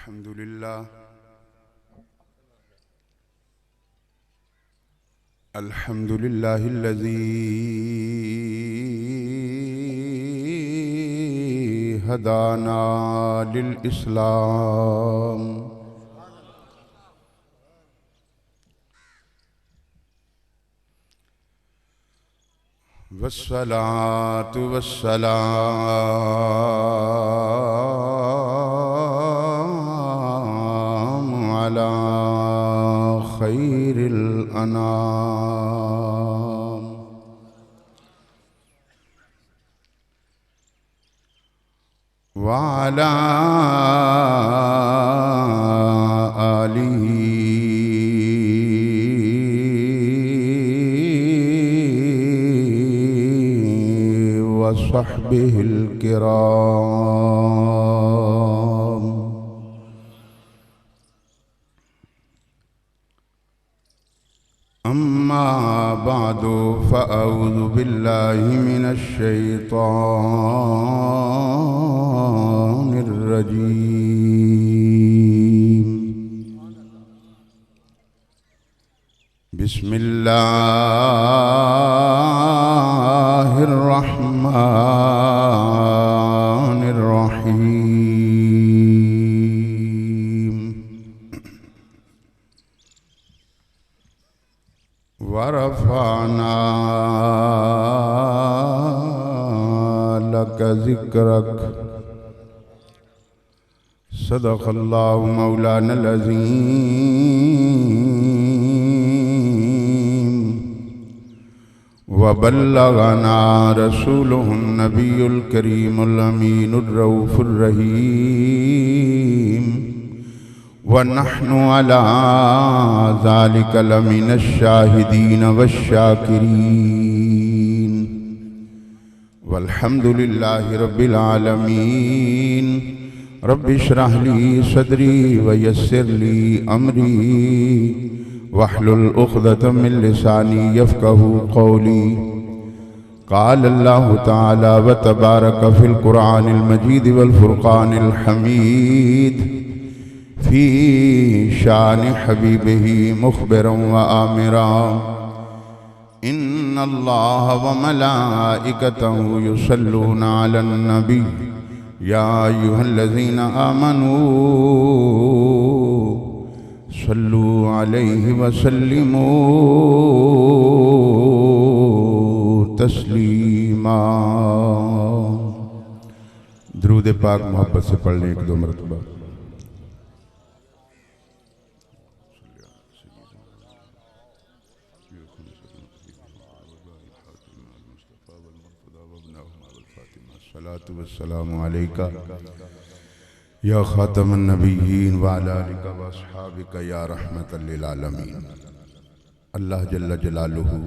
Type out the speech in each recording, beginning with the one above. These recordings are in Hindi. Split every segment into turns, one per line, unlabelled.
अल्हम्दुलिल्लाहिल्लज़ी हदाना लिल इस्लाम वस्सलातु वस्सलामु अला खैरिल अनाम व अला आलिही व सहबिहिल किराम। अम्मा बादु फ़अऊज़ु बिल्लाहि मिनश शैतानिर रजीम। बिस्मिल्लाहिर रहमानिर रहीम। वरफ़अना लक ज़िक्रक सदक़ल्लाहु मौलानल अज़ीम व बल्लगना रसूलुहुन नबियुल करीमुल अमीनुर रऊफ़ुर रहीम व नहनु अला ज़ालिका लमिनश शाहिदीन वश्शाकिरीन वल्हम्दुलिल्लाहि रब्बिल आलमीन। रब्बि इश्रह ली सदरी व यस्सिर ली अमरी वहलुल उक़दतम मिन लिसानी यफ़क़हू क़ौली। क़ाल अल्लाहु तआला व तबारक फ़िल क़ुरआनिल मजीद वल फ़ुरक़ानिल हमीद फ़ी शानि हबीबिही मुख़बिरन व आमिरा। इन्नल्लाह व मलाइकतहू युसल्लूना अलन नबी या अय्युहल्लज़ीना आमनू सल्लू अलैहि व सल्लिमू तस्लीमा। दुरूद पाक मोहब्बत से पढ़ लें एक दो मरतबा। सलातु वस्सलामु अलैका या खातमन नबिय्यीन व अला आलिका व अस्हाबिका या रहमतल लिल आलमीन। अल्लाह जल्ल जलालुहु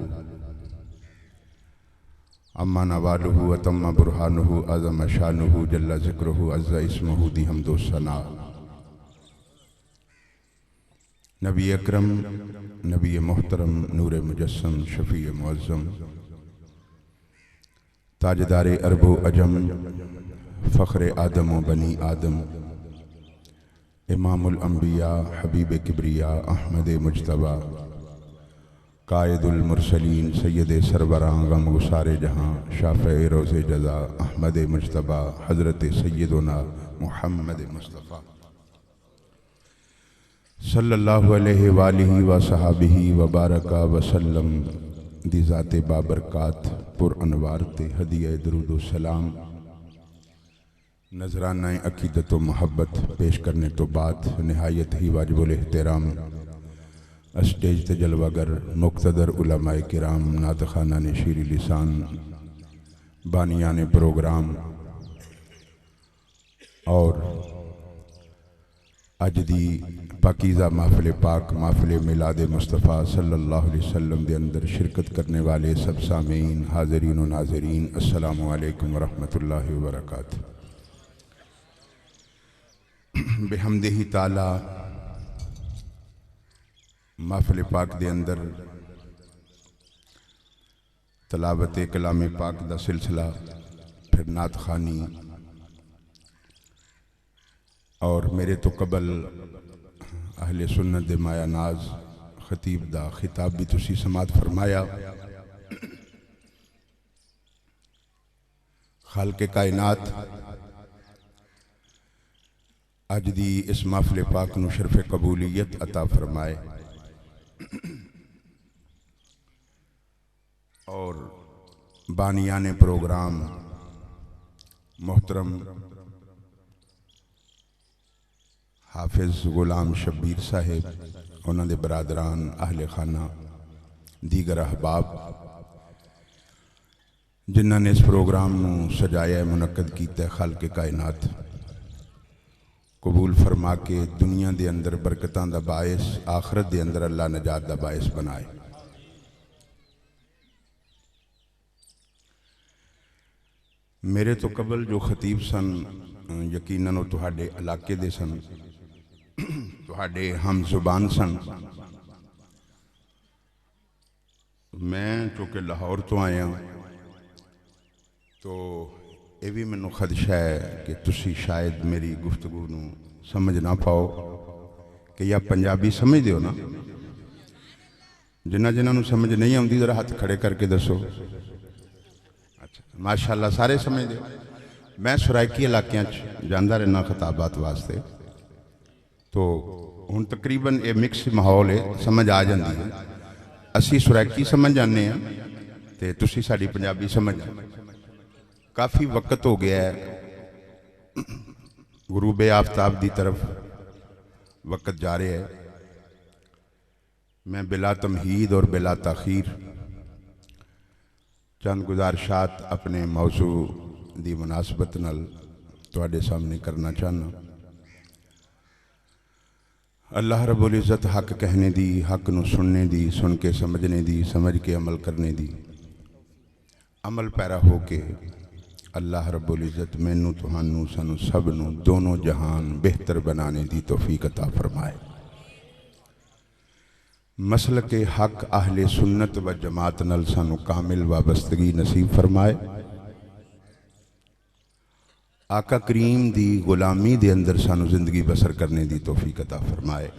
अम्मा नवालुहु व तम्मा बुरहानुहु अज़म शानुहु जल्ल ज़िक्रुहु अज़्ज़ा इस्मुहु दी हम्दो सना। नबी अकरम नबी मोहतरम नूर मुजस्सम शफ़ी मुअज़्ज़म ताजदार अरबो अजम फ़ख्र आदम व बनी आदम इमामुल अंबिया हबीब किब्रिया अहमद मुज्तबा कायदुल मुरसलीन सैयद सरवरां गम गुसारे जहाँ शाफ़े रोज़े जज़ा अहमद मुज्तबा हज़रत सैयदना मुहम्मद मुस्तफ़ा सल्लल्लाहु अलैहि वालिहि व सहाबिही व बारका वसल्लम दी ज़ाते बाबरकात पुर अनवार ते हदिया दरूद सलाम नजराना अकीदत व मोहब्बत पेश करने तो बाद नहायत ही वाजिबुल एहतराम स्टेज ते जलवागर मुक़्तदर उलमाए किराम नातखाना ने शीरी लिसान बानिया ने प्रोग्राम और अज दी पाकीज़ा महफ़िल पाक महफ़िल मिलाद मुस्तफ़ा सल्लल्लाहु अलैहि वसल्लम के अंदर शिरकत करने वाले सब सामीन हाज़रीन व नाज़रीन अस्सलामु अलैकुम व रहमतुल्लाहि व बरकातुहू। बिहम्दिही ताला महफ़िल पाक दे अंदर तलावत कलाम पाक दा सिलसिला फिर नात खानी और मेरे तो कबल अहले सुन्नत दे माया नाज खतीब दा खिताब भी तुसी समात फरमाया। खालके कायनात अज दी इस महफिल पाक नूं शरफ़े कबूलियत अता फरमाए और बानियाने प्रोग्राम मोहतरम हाफिज गुलाम शब्बीर साहेब, उन्होंने बरादरान अहले खाना, दीगर अहबाब जिन्होंने इस प्रोग्राम नूं सजाया मुनक्कद किया, खालके कायनात कबूल फरमा के दुनिया के अंदर बरकतां दा बायस, आखरत के अंदर अल्लाह नजात दा बायस बनाए। मेरे तो कबल जो खतीब सन यकीनन वो तुहाडे इलाके दे सन, तुहाडे हम जुबान सन। मैं चूँकि लाहौर तो आया तो ये भी मैनू खदशा है कि तुसी शायद मेरी गुफ्तगू नूं समझ ना पाओ कि या पंजाबी समझते हो ना। जिन्होंने समझ नहीं आती जरा हाथ खड़े करके दसो। अच्छा माशाअल्लाह सारे समझते हो। मैं सरायकी इलाकों जाता रहना खिताबात वास्ते, तो हुण तकरीबन ये मिक्स माहौल है, समझ आ जाती है। असी सरायकी समझ जाने हैं तो तुसी साडी पंजाबी समझ। काफ़ी वक्त हो गया है गुरूब आफ्ताब की तरफ वक्त जा रहा है। मैं बिला तमहीद और बिला ताखीर चंद गुजारिशात अपने मौजू की मुनासबत नाल तुहाडे सामने करना चाहना। अल्लाह रब्बुल इज़्ज़त हक कहने दी, हक नूं सुनने दी, सुन के समझने दी, समझ के अमल करने दी, अमल पैरा हो के अल्लाह रब्बुल इज़्ज़त मैनू तुहानू सानू सब नूं दोनों जहान बेहतर बनाने दी तौफीक अता फरमाए। मसलक हक अहले सुन्नत व जमात नाल सानू कामिल वाबस्तगी नसीब फरमाए। आका करीम दी गुलामी दे अंदर सानू जिंदगी बसर करने दी तौफीक अता फरमाए।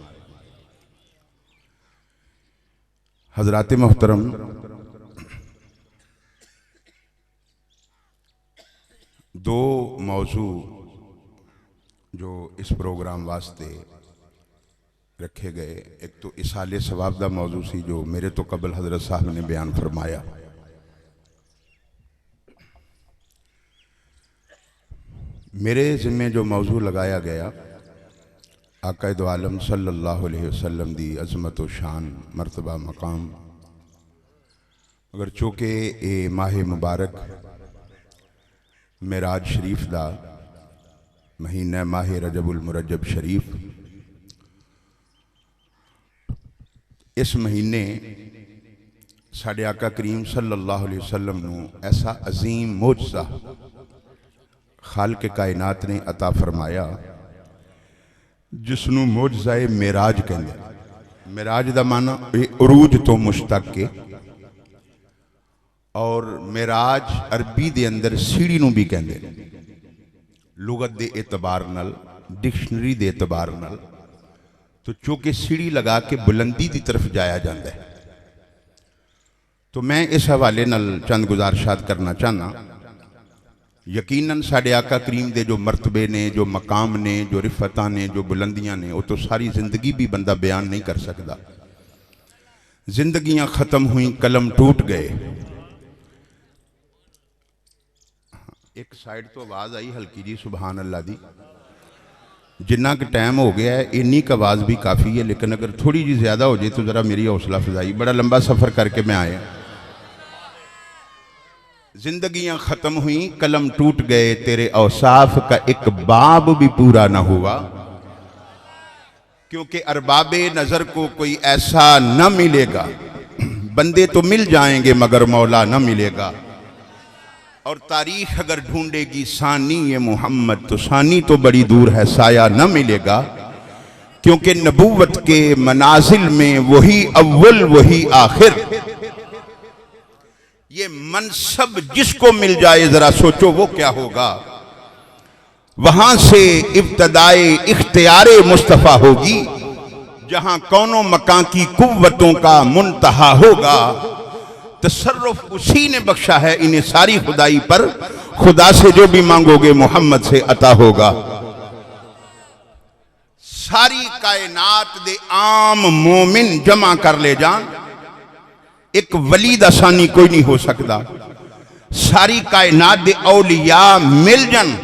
हजरात मोहतरम, दो मौजू जो इस प्रोग्राम वास्ते रखे गए, एक तो इसाले सवाब का मौजू सी जो मेरे तो कबल हजरत साहब ने बयान फरमाया। मेरे ज़िम्मे जो मौजू लगाया गया आका दो आलम सल्लल्लाहु अलैहि वसल्लम दी अज़मत व शान मर्तबा मकाम। अगर चूँकि ये माह मुबारक मेराज शरीफ दा महीना माह रजबुल मुरज्जब शरीफ, इस महीने साडे आका करीम सल्लल्लाहु अलैहि वसल्लम नूं ऐसा अजीम मोजज़ा खालके कायनात ने अता फरमाया जिसनूं मोजज़ाए मेराज कहंदे। मेराज दा माना उरूज तो मुश्तक के, और मेराज अरबी दे अंदर सीढ़ी नूं भी कहंदे। लुगत दे एतबार नाल, डिक्शनरी दे एतबार नाल तो चूँकि सीढ़ी लगा के बुलंदी की तरफ जाया जाता है। तो मैं इस हवाले नाल चंद गुजारिशात करना चाहना। यकीनन साडे आका करीम दे जो मरतबे ने, जो मकाम ने, जो रिफतां ने, जो बुलंदियां ने, वो तो सारी जिंदगी भी बंदा बयान नहीं कर सकता। जिंदगियां खत्म हुई, कलम टूट गए। एक साइड तो आवाज़ आई हल्की जी सुबहान अल्लाह दी। जिन्ना कि टाइम हो गया है इन्नी क आवाज़ भी काफ़ी है, लेकिन अगर थोड़ी जी ज़्यादा हो जाए तो ज़रा मेरी हौसला अफजाई। बड़ा लंबा सफ़र करके मैं आया। जिंदगियां ख़त्म हुई, कलम टूट गए, तेरे औसाफ का एक बाब भी पूरा ना हुआ, क्योंकि अरबाबे नज़र को कोई ऐसा न मिलेगा। बंदे तो मिल जाएंगे मगर मौला न मिलेगा। और तारीख अगर ढूंढेगी सानी ये मोहम्मद, तो सानी तो बड़ी दूर है, साया न मिलेगा। क्योंकि नबूवत के मनाजिल में वही अव्वल वही आखिर। ये मनसब जिसको मिल जाए जरा सोचो वो क्या होगा। वहां से इब्तदाए इख्तियारे मुस्तफ़ा होगी, जहां कौनों मकां की कुव्वतों का मुंतहा होगा। तसर्रुफ उसी ने बख्शा है इन्हें सारी खुदाई पर, खुदा से जो भी मांगोगे मोहम्मद से अता होगा। सारी कायनात दे आम मोमिन जमा कर ले जान, एक वली दा सानी कोई नहीं हो सकता। सारी कायनात दे औलिया मिल जन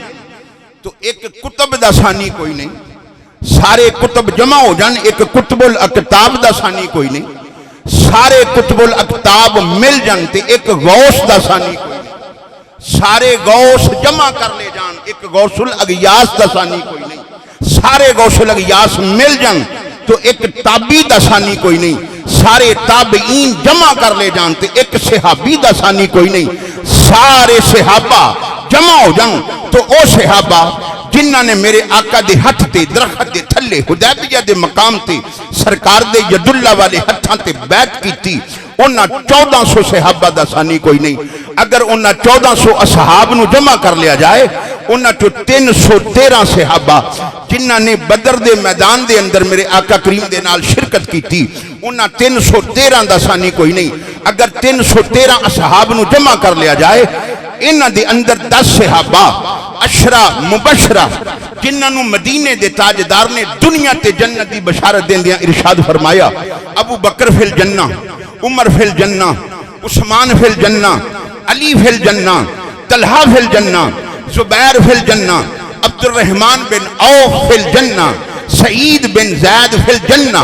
तो एक कुतब दा सानी कोई नहीं। सारे कुतब जमा हो जान, एक कुतबुल अकताब दा सानी कोई नहीं। सारे कुतबुल अकताब मिल जान ते एक गौस दा सानी कोई नहीं। सारे गौस जमा कर ले जान, एक गौसुल अगियास दा सानी कोई नहीं। सारे गौसुल अगियास मिल जान तो एक ताबी दा सानी कोई नहीं। सारे ताबईन जमा कर ले जान ते एक सहाबी दा सानी कोई नहीं। सारे सहाबा जमा हो जान तो ओ सहाबा जिन्हां ने मेरे आका दे हथ ते दरखत दे थल्ले हुदैबिया दे मकाम ते सरकार दे यदुल्ला वाले हत्थां ते बैत कीती, उन्हां 1400 सहाबा दा सानी कोई नहीं। अगर उन्हां 1400 असहाब नूं जमा कर लिया जाए, उन्हां चों 313 सहाबा जिन्हां ने बदर दे मैदान दे अंदर मेरे आका करीम दे नाल शिरकत की, उन्हां 313 दा सानी कोई नहीं। अगर 313 असहाब नूं जमा कर लिया जाए, इन्हां दे अंदर 10 सहाबा अशरा मुबशरा जिन्होंने मदीने दे ताजदार ने दुनिया ते जन्नत की बशारत देंदियां इरशाद फरमाया, अबू बकर फिल जन्ना, उमर फिल जन्ना, उस्मान फिल जन्ना, अली फिल जन्ना, तलहा फिल जन्ना, जुबैर फिल जन्ना, अब्दुर्रहमान बिन औफ फिल जन्ना, सईद बिन जैद फिल जन्ना,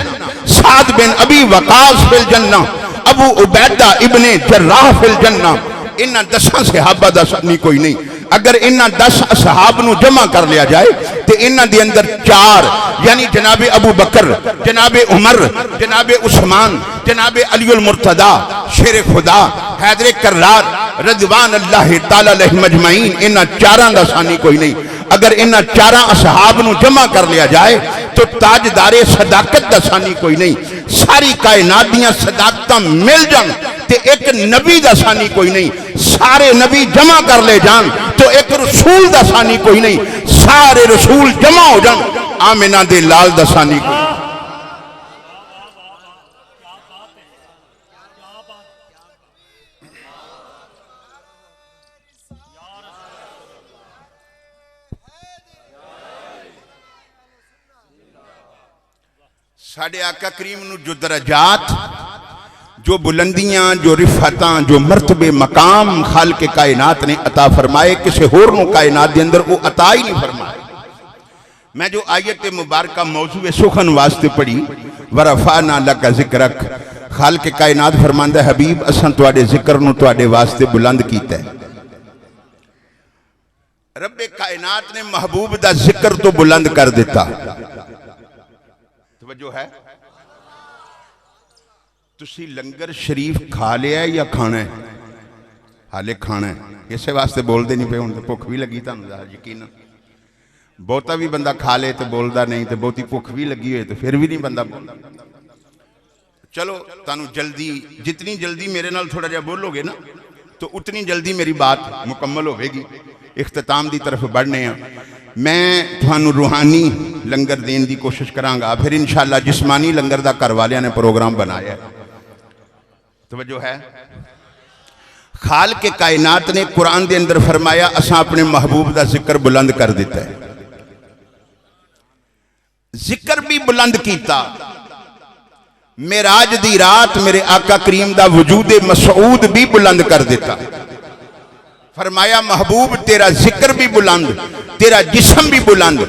साद बिन अबी वकास फिल जन्ना, अबू उबैदा इब्ने जर्राह फिल जन्ना। इन्हां 10 सहाबा दा सानी कोई नहीं। अगर इन्हां 10 असहाब नूं जमा कर लिया जाए तो इन्हां दे अंदर 4 यानी जनाबे अबू बकर, जनाबे उमर, जनाबे उस्मान, जनाबे अलीउल मुर्तदा, शेर खुदा, हैदर कर्रार रज़वान अल्लाह ताला अलैहिम अजमईन, इन्हां 4 दा सानी कोई नहीं। अगर इन्हां 4 असहाब नूं जमा कर लिया जाए तो ताजदारे सदाकत दा सानी कोई नहीं। सारी कायनात दियां सदाकतां मिल जान ते एक नबी दा सानी कोई नहीं। सारे नबी जमा कर ले जान तो एक रसूल दा सानी कोई नहीं। सारे रसूल जमा हो जान, आमिना दे लाल दा सानी कोई नहीं। साडे आका करीम नूं जो दरजात, जो बुलंदियां, जो रिफातां, जो मर्तबे मकाम खाल के कायनात ने अता फरमाए, किसी होर नूं कायनात के अंदर वो अता ही नहीं फरमाए। मैं जो आयत मुबारक मौजू सुखन वास्ते पढ़ी, वरफाना लका जिक्रक, खाल के कायनात फरमांदा हबीब असां तुहाडे जिक्र नूं तुहाडे वास्ते बुलंद कीता है। रब्बे कायनात ने महबूब दा जिक्र तो बुलंद कर दिता। तवज्जो है? तुसी लंगर शरीफ खा लिया या खाना है? हाले खाना है, इस वास्ते बोलते नहीं पे। हुण तो भुख भी लगी, तुहानूं यकीन। बहुता भी बंदा खा ले तो बोलता नहीं, तो बहुती भुख भी लगी हो तो फिर भी नहीं बंदा बोलता। चलो तुहानूं जल्दी, जितनी जल्दी मेरे नाल थोड़ा जिहा बोलोगे ना तो उतनी जल्दी मेरी बात मुकम्मल होगी। इख्तिताम की तरफ बढ़ने हैं। मैं तुहानूं रूहानी लंगर देने की कोशिश करांगा, फिर इंशाअल्लाह जिस्मानी लंगर का घर वालियां ने प्रोग्राम बनाया। तवज्जो है? खाल के कायनात ने कुरान के अंदर फरमाया, असां अपने महबूब का जिक्र बुलंद कर दिता है। जिक्र भी बुलंद किया। मेराज दी रात मेरे आका करीम का वजूदे मसूद भी बुलंद कर दिता। फरमाया महबूब तेरा जिक्र भी बुलंद, तेरा जिस्म भी बुलंद।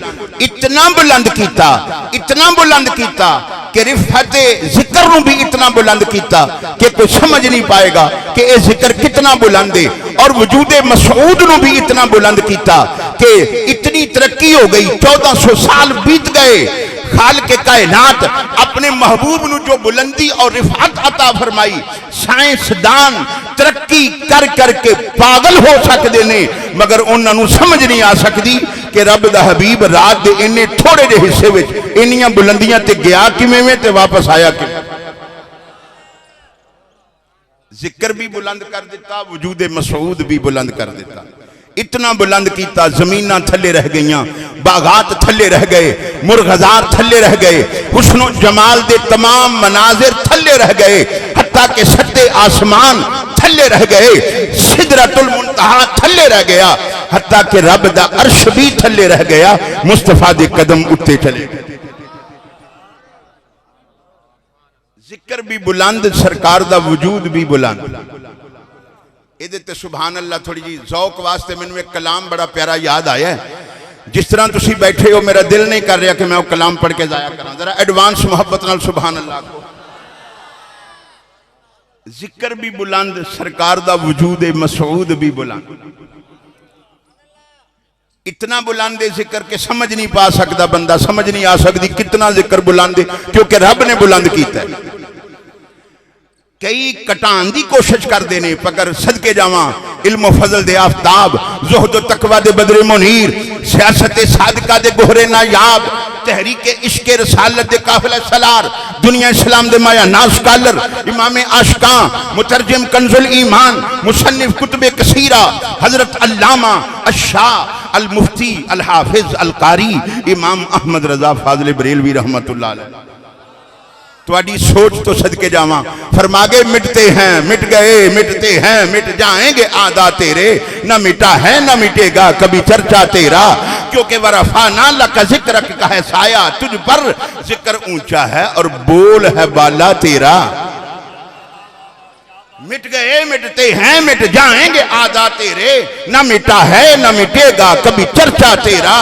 इतना बुलंद किया, इतना बुलंद किया कि रिफत जिक्र नूं भी इतना बुलंद किया कि कोई समझ नहीं पाएगा कि यह जिक्र कितना बुलंद है। और वजूदे मसूद नूं भी इतना बुलंद किया कि इतनी तरक्की हो गई, 1400 साल बीत गए। खाल के कायनात अपने महबूब नूं जो बुलंदी और रिफात अता फरमाई, साइंसदान तरक्की कर करके पागल हो सकते ने, मगर उन्होंने समझ नहीं आ सकती कि रब दा हबीब रात के इन्ने थोड़े जे हिस्से में इन्नियां बुलंदियां ते गया किवें ते वापस आया किवें। जिक्र भी बुलंद कर दिता, वजूदे मसूद भी बुलंद कर दिता। इतना बुलंद किया, जमीना थले रह गई, बागात थले रह गए, मुरगजार थले रह गए, हुस्नो जमाल दे तमाम मनाजिर थले रह गए, हत्ता के सत्ते आसमान थले रह गए, सिदरतुल मुंतहा थले रह गया, हत्ता के रब दा अर्श भी थले रह गया, मुस्तफा दे कदम उत्ते चले गए। जिक्र भी बुलंद, सरकार दा वजूद भी बुलंद। ये सुभान अल्लाह थोड़ी जी जौक वास्ते मैंने एक कलाम बड़ा प्यारा याद आया है। जिस तरह तुसी बैठे हो मेरा दिल नहीं कर रहा कि मैं वो कलाम पढ़ के जाया करा, जरा एडवांस मोहब्बत नाल सुभान अल्लाह को। जिक्र भी बुलंद, सरकार दा वजूद मसूद भी बुलंद, इतना बुलंद है जिक्र के समझ नहीं पा सकता बंदा, समझ नहीं आ सकती कितना जिक्र बुलंद है, क्योंकि रब ने बुलंद किया है। कई कटान की कोशिश करते हैं, पकर सदके जावा इल्म फजल दे आफ्ताब, ज़ुहद तकवा दे बदरे मुनीर, सियासत सादिका दे गोहरे नायाब, तहरीक इश्क रसालत दे काफिला सलार, दुनिया इस्लाम दे माया नाज स्कॉलर, इमाम आशिका, मुतरजिम कंजुल ईमान, मुसन्निफ कुतुब कसीरा, हजरत अल्लामा अशाह अल मुफ्ती अल हाफिज अल कारी इमाम अहमद रजा फाजिल बरेलवी रहमतुल्लाह अलैह। तुम्हारी सोच तो सदके जावा, फरमागे मिटते हैं मिट गए, मिटते हैं मिट जाएंगे आदा तेरे, न मिटा है न मिटेगा कभी चर्चा तेरा, क्योंकि वरफा ना लका जिक्र का है साया, तुझ पर जिक्र ऊंचा है और बोल है बाला तेरा। मिट गए मिटते हैं मिट जाएंगे आदा तेरे, न मिटा है न मिटेगा कभी चर्चा तेरा।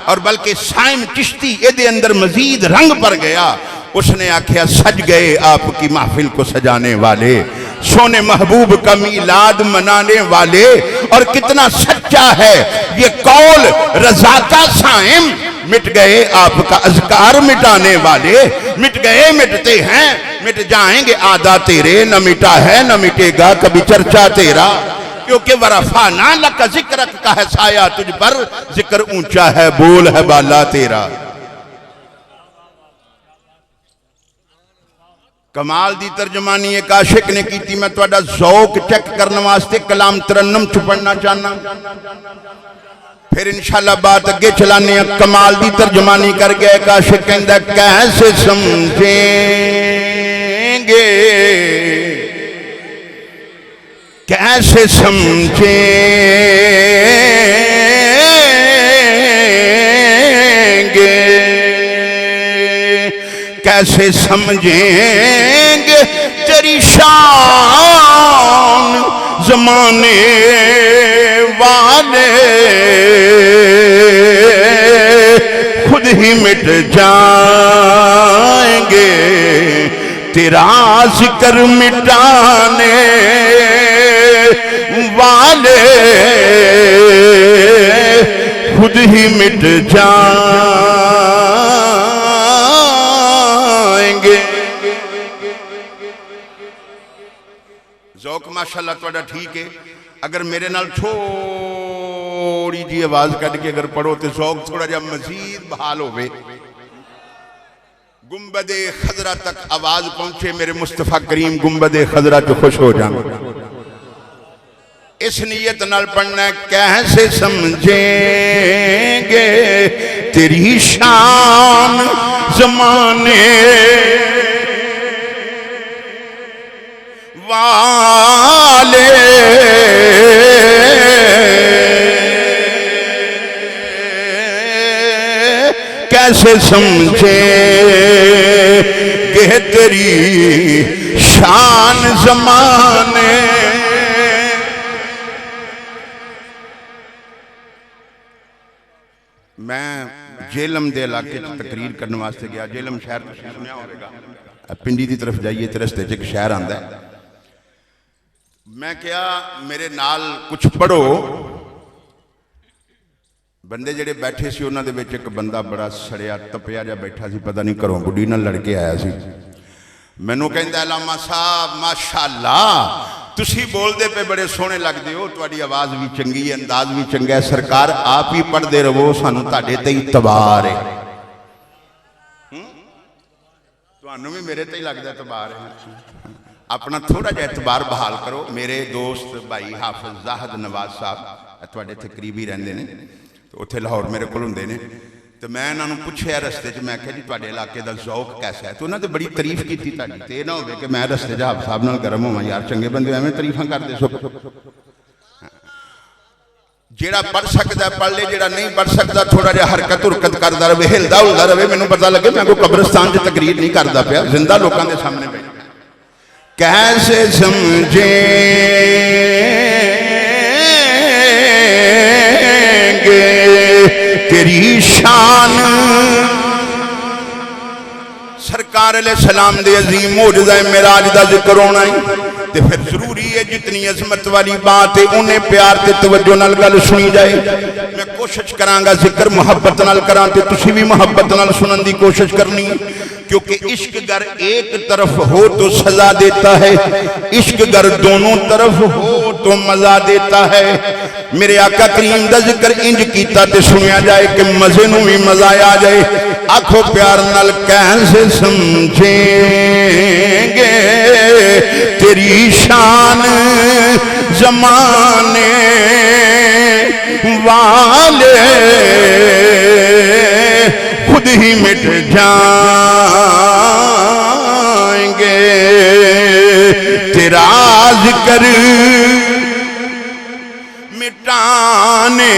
और बल्कि साइम चिश्ती ये अंदर मजीद रंग भर गया, उसने आख्या सज गए आपकी महफिल को सजाने वाले, सोने महबूब का मीलाद मनाने वाले। और कितना सच्चा है ये कौल रजा का साइम, मिट गए आपका अज़कार मिटाने वाले, मिट गए मिटते हैं मिट जाएंगे आदा तेरे, न मिटा है न मिटेगा कभी चर्चा तेरा, क्योंकि वरफा ना लका जिक्र का है साया, तुझ पर जिक्र ऊंचा है बोल है बाला तेरा। कमाल दी तर्जमानी एक आशिक ने की, मैं तुहाडा ज़ौक चेक करने वास्ते कलाम तरन्नुम च पढ़ना चाहना, फिर इंशाअल्लाह बात अगे चलाने। कमाल दी तर्जमानी कर गया एक आशिक, कहंदा कैसे समझेंगे कैसे समझेंगे कैसे समझेंगे तेरी शान जमाने वाले, खुद ही मिट जाएंगे तेरा जिक्र मिटाने वाले, खुद ही मिट जाएंगे। ज़ौक माशाअल्लाह तुहाडा ठीक है, अगर मेरे नाल थोड़ी जी आवाज कट के अगर पढ़ो तो ज़ौक थोड़ा जा मजीद बहाल होवे, गुंबदे खजरा तक आवाज पहुंचे, मेरे मुस्तफा करीम गुंबदे खजरा तो खुश हो जाए। इस नीयत नाल पढ़ना, कैसे समझेंगे तेरी शान जमाने वाले, कैसे समझेंगे तेरी शान जमाने। मैं जेलम के इलाके तकरीर करने वास्ते गया, जेलम शहर सुनिया होगा, पिंडी की तरफ जाइए तो रस्ते एक शहर आता है। मैं क्या मेरे नाल कुछ पढ़ो, बंदे जेडे बैठे सी उन्हां दे विच एक बंदा बड़ा सड़िया तपिया जा बैठा सी, पता नहीं घरों बुढ़ी नाल लड़ के आया सी। मैनू कहंदा अलामा साहब माशाअल्लाह तुसी बोलते पे बड़े सोहने लगते हो, तुहाडी आवाज़ भी चंगी है, अंदाज भी चंगा है, सरकार आप ही पढ़ते रहो, सानू तुहाडे ते इतबार है। तुहानू भी मेरे ते ही लगता इतबार है, अपना थोड़ा जिहा इतबार बहाल करो। मेरे दोस्त भाई हाफिज जाहिद नवाज साहब तुहाडे इत्थे करीब ही रहिंदे ने, तो उत्थे लाहौर मेरे कोल हुंदे ने। तो मैं इन्होंने पूछया रस्ते च, मैं जी तुहाडे इलाके का ज़ौक कैसा है? तो उन्होंने बड़ी तारीफ की तुहाडी। ते ना होवे कि मैं रस्ते च आप साहब नाल गर्म होवां, यार चंगे बंदे एवें तारीफां करदे सो। जेड़ा पढ़ सकता पढ़ ले, जेड़ा नहीं पढ़ सकता थोड़ा जिहा हरकत हुरकत करता रहे, हिलदा हुलदा रहे, मैनूं पता लगे मैं कोई कब्रिस्तान च तकरीर नहीं करता पिया, जिंदा लोगों के सामने बैठा। कैसे समझेंगे तेरी शान, सरकार अलैहिस्सलाम दे अजीम मौजज़ा मेराज दा जिक्र होना है, तो फिर जरूरी है जितनी अजमत वाली बात है उन्हें प्यार ते तवज्जो नाल गल सुनी जाए। मैं कोशिश करांगा जिक्र मुहब्बत नाल करां ते तुसीं भी मुहब्बत नाल सुनन दी कोशिश करनी है, क्योंकि इश्क गर एक तरफ हो तो सजा देता है, इश्क गर दोनों तरफ हो तो मजा देता है। मेरे आका करीम दा जिक्र इंज कीता ते सुनिया जाए कि मजे नूं भी मजा आ जाए। आखो प्यार नाल कैसे समझेंगे तेरी शान, जमाने वाले खुद ही मिट जाएंगे, तेरा जिक्र मिटाने।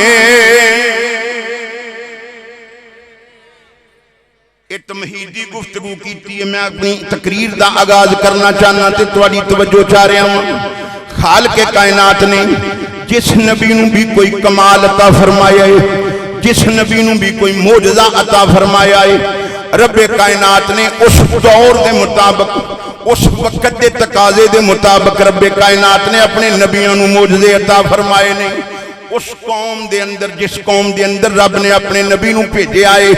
तमहीदी गुफ्तगू की मैं अपनी तकरीर का आगाज करना चाहना तो तुहाडी तवज्जो चाह रहा हूं। खालिक के कायनात ने जिस नबी नूं भी कोई कमाल अता फरमाया है, जिस नबी नूं भी कोई मोजज़ा अता फरमाया है, रब्बे कायनात ने उस दौर के मुताबिक, उस वक्त के तकाजे के मुताबिक रब्बे कायनात ने अपने नबियों नूं मोजज़े अता फरमाए ने। उस कौम दे अंदर, जिस कौम दे अंदर रब ने अपने नबी नूं भेजिया है,